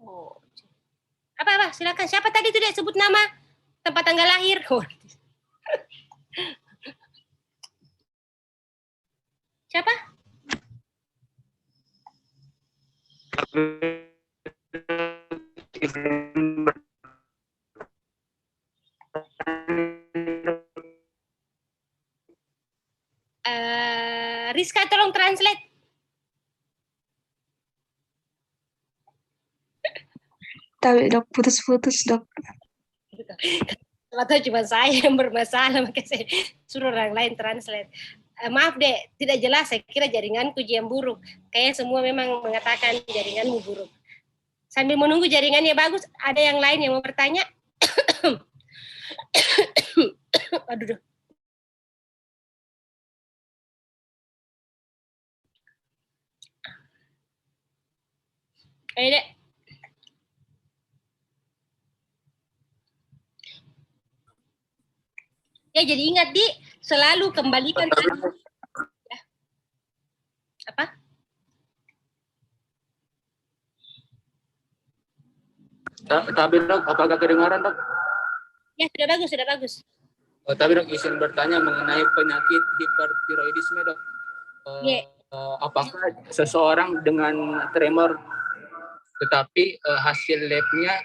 Oh. Apa? Silakan. Siapa tadi tuh, Dek, sebut nama, tempat tanggal lahir. Oh. Siapa? Rizka, tolong translate. Tapi dok, putus-putus dok. Atau cuma saya yang bermasalah, makanya saya suruh orang lain translate. Maaf Dek, tidak jelas, saya kira jaringanku yang buruk. Kayaknya semua memang mengatakan jaringanmu buruk. Sambil menunggu jaringannya bagus, ada yang lain yang mau bertanya? Aduh. Ayo Dek. Ya, jadi ingat Di, selalu kembalikan ya. Apa? Tapi dok, apakah kedengaran dok? Ya, sudah bagus. Oh, tapi dok, izin bertanya mengenai penyakit hipertiroidisme dok. Apakah seseorang dengan tremor tetapi hasil labnya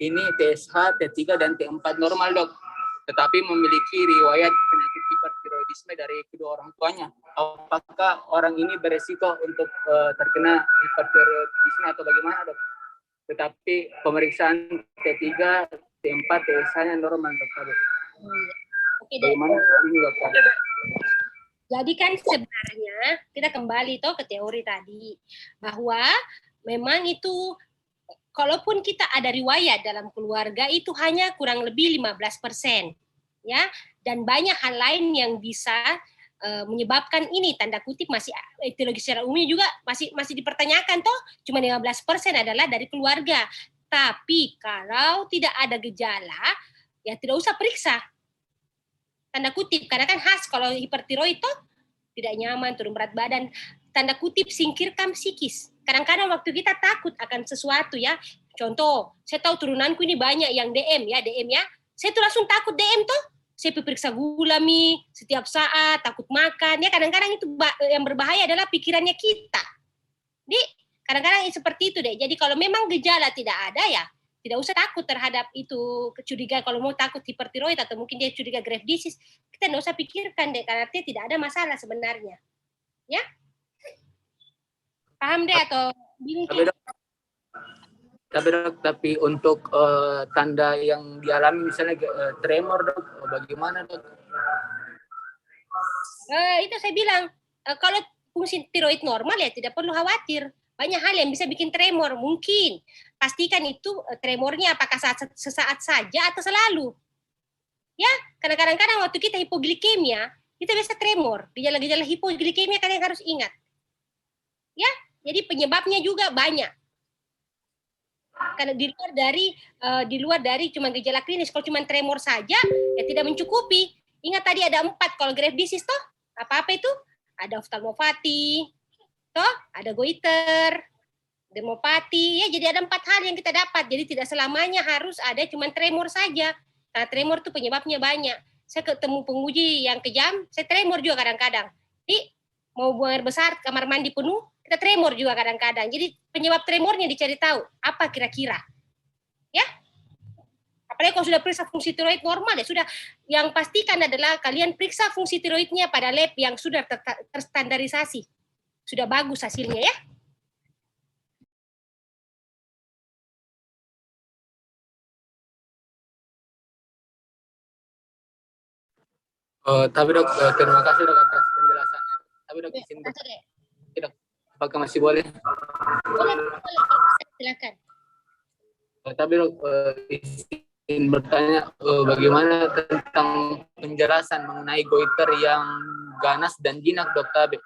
ini TSH, T3 dan T4 normal dok, tetapi memiliki riwayat penyakit hipertiroidisme dari kedua orang tuanya, apakah orang ini beresiko untuk terkena hipertiroidisme atau bagaimana, Dok? Tetapi pemeriksaan T3, T4, TSH-nya normal, Dok. Oke deh. Bagaimana ini, Dok? Jadi kan sebenarnya kita kembali toh ke teori tadi bahwa memang itu kalaupun kita ada riwayat dalam keluarga itu hanya kurang lebih 15%, ya, dan banyak hal lain yang bisa menyebabkan ini tanda kutip masih etiologi secara umumnya juga masih dipertanyakan toh, cuma 15% adalah dari keluarga. Tapi kalau tidak ada gejala ya tidak usah periksa. Tanda kutip karena kan khas kalau hipertiroid toh tidak nyaman, turun berat badan, tanda kutip singkirkan psikis. Kadang-kadang waktu kita takut akan sesuatu ya, contoh, saya tahu turunanku ini banyak yang DM ya, saya tuh langsung takut DM tuh, saya periksa gula setiap saat, takut makan, ya kadang-kadang itu yang berbahaya adalah pikirannya kita. Jadi kadang-kadang seperti itu deh, jadi kalau memang gejala tidak ada ya, tidak usah takut terhadap itu kecurigaan, kalau mau takut hipertiroid atau mungkin dia curiga Graves' disease, kita tidak usah pikirkan deh, karena tidak ada masalah sebenarnya. Ya? Paham deh atau bingung? Tapi untuk tanda yang dialami misalnya tremor, Dok, bagaimana, Dok? Itu saya bilang, kalau fungsi tiroid normal ya tidak perlu khawatir. Banyak hal yang bisa bikin tremor, mungkin. Pastikan itu tremornya apakah sesaat saja atau selalu. Ya, karena kadang-kadang waktu kita hipoglikemia, kita biasa tremor. Gejala-gejala hipoglikemia kalian harus ingat. Ya, jadi penyebabnya juga banyak. Karena di luar dari cuma gejala klinis, kalau cuma tremor saja ya tidak mencukupi. Ingat tadi ada 4 kalau Graves' disease toh, apa-apa itu? Ada oftalmopati, toh, ada goiter, dermopati, ya jadi ada 4 hal yang kita dapat. Jadi tidak selamanya harus ada cuma tremor saja. Nah, tremor itu penyebabnya banyak. Saya ketemu penguji yang kejam, saya tremor juga kadang-kadang. Jadi mau buang air besar, kamar mandi penuh, kita tremor juga kadang-kadang. Jadi penyebab tremornya dicari tahu, apa kira-kira. Ya? Apalagi kalau sudah periksa fungsi tiroid normal ya sudah. Yang pastikan adalah kalian periksa fungsi tiroidnya pada lab yang sudah terstandarisasi. Sudah bagus hasilnya ya. Tapi, Dok, terima kasih, Dok, atas penjelasannya. Tapi, Dok, izin, Dok. Dok, apakah masih boleh? Boleh, silakan. Tapi, Dok, izin bertanya bagaimana tentang penjelasan mengenai goiter yang ganas dan jinak, Dok, Tabe?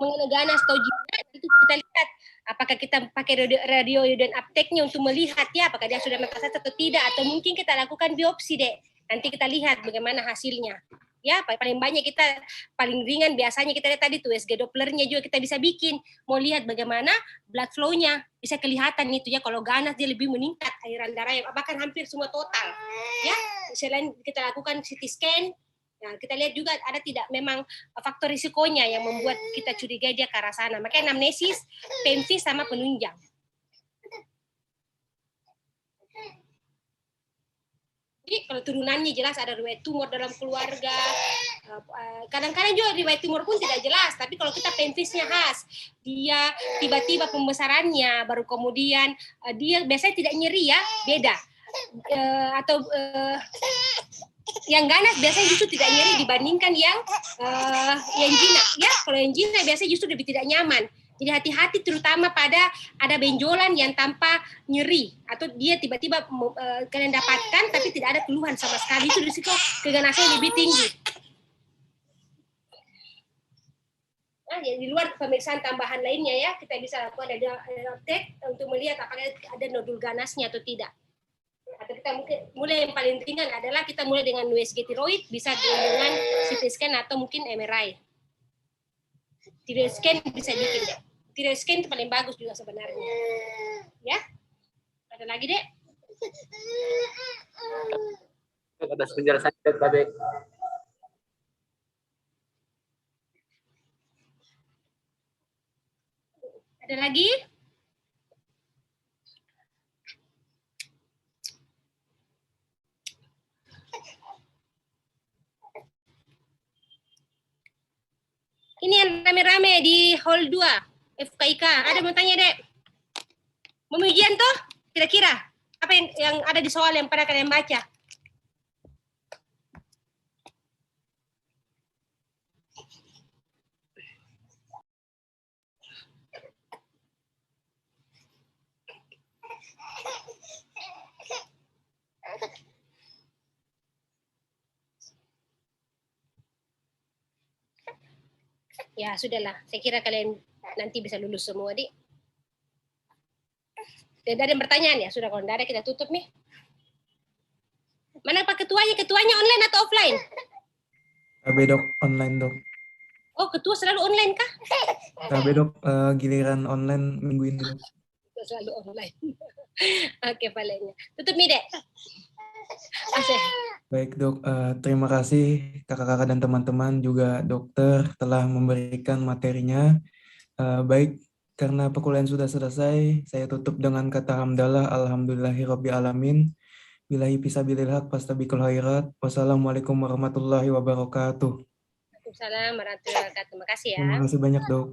Mengenai ganas atau jinak itu kita lihat apakah kita pakai radioiodin uptake-nya untuk melihat ya apakah dia sudah metastasis atau tidak, atau mungkin kita lakukan biopsi deh. Nanti kita lihat bagaimana hasilnya. Ya, paling banyak kita paling ringan biasanya kita lihat tadi tuh USG Doppler-nya juga kita bisa bikin. Mau lihat bagaimana blood flow-nya, bisa kelihatan itu ya, kalau ganas dia lebih meningkat aliran darahnya, bahkan hampir semua total. Ya, selain kita lakukan CT scan, nah, kita lihat juga ada tidak memang faktor risikonya yang membuat kita curiga dia ke arah sana. Makanya anamnesis, PEMFIS sama penunjang. Jadi kalau turunannya jelas ada riwayat tumor dalam keluarga, kadang-kadang juga riwayat tumor pun tidak jelas, tapi kalau kita PEMFIS-nya khas, dia tiba-tiba pembesarannya, baru kemudian dia biasanya tidak nyeri ya, beda. Atau yang ganas biasanya justru tidak nyeri dibandingkan yang jinak. Ya, kalau yang jinak biasanya justru lebih tidak nyaman. Jadi hati-hati terutama pada ada benjolan yang tanpa nyeri atau dia tiba-tiba kalian dapatkan tapi tidak ada keluhan sama sekali, itu risiko keganasan lebih tinggi. Nah, ya, di luar pemeriksaan tambahan lainnya ya, kita bisa lakukan ada uptake untuk melihat apakah ada nodul ganasnya atau tidak. Atau kita mulai yang paling ringan adalah kita mulai dengan USG tiroid, bisa dengan CT scan atau mungkin MRI. Tiroid scan bisa bikin deh. Tiroid scan itu paling bagus juga sebenarnya. Ya? Ada lagi, Dek? Atas penjelasannya, Dok. Ada lagi? Ini yang rame-rame di hall 2 FKIK. Ada mau tanya, Dek? Mau ujian toh? Kira-kira apa yang ada di soal yang pada kalian baca? Ya, sudahlah. Saya kira kalian nanti bisa lulus semua, Dik. Tidak ada yang bertanyaan ya? Sudah, kalau tidak ada kita tutup nih. Mana Pak Ketuanya? Ketuanya online atau offline? KB Dok, online Dok. Oh, ketua selalu online kah? KB Dok, giliran online minggu ini Dok. Ketua selalu online. Oke, palingnya. Tutup nih, Dek. Asih. Baik Dok, terima kasih kakak-kakak dan teman-teman juga dokter telah memberikan materinya. Baik, karena perkuliahan sudah selesai, saya tutup dengan kata hamdalah, alhamdulillahirabbil alamin. Billahi fisabilil haq fastabiqul khairat. Wassalamualaikum warahmatullahi wabarakatuh. Waalaikumsalam warahmatullahi wabarakatuh. Terima kasih ya. Terima kasih banyak Dok.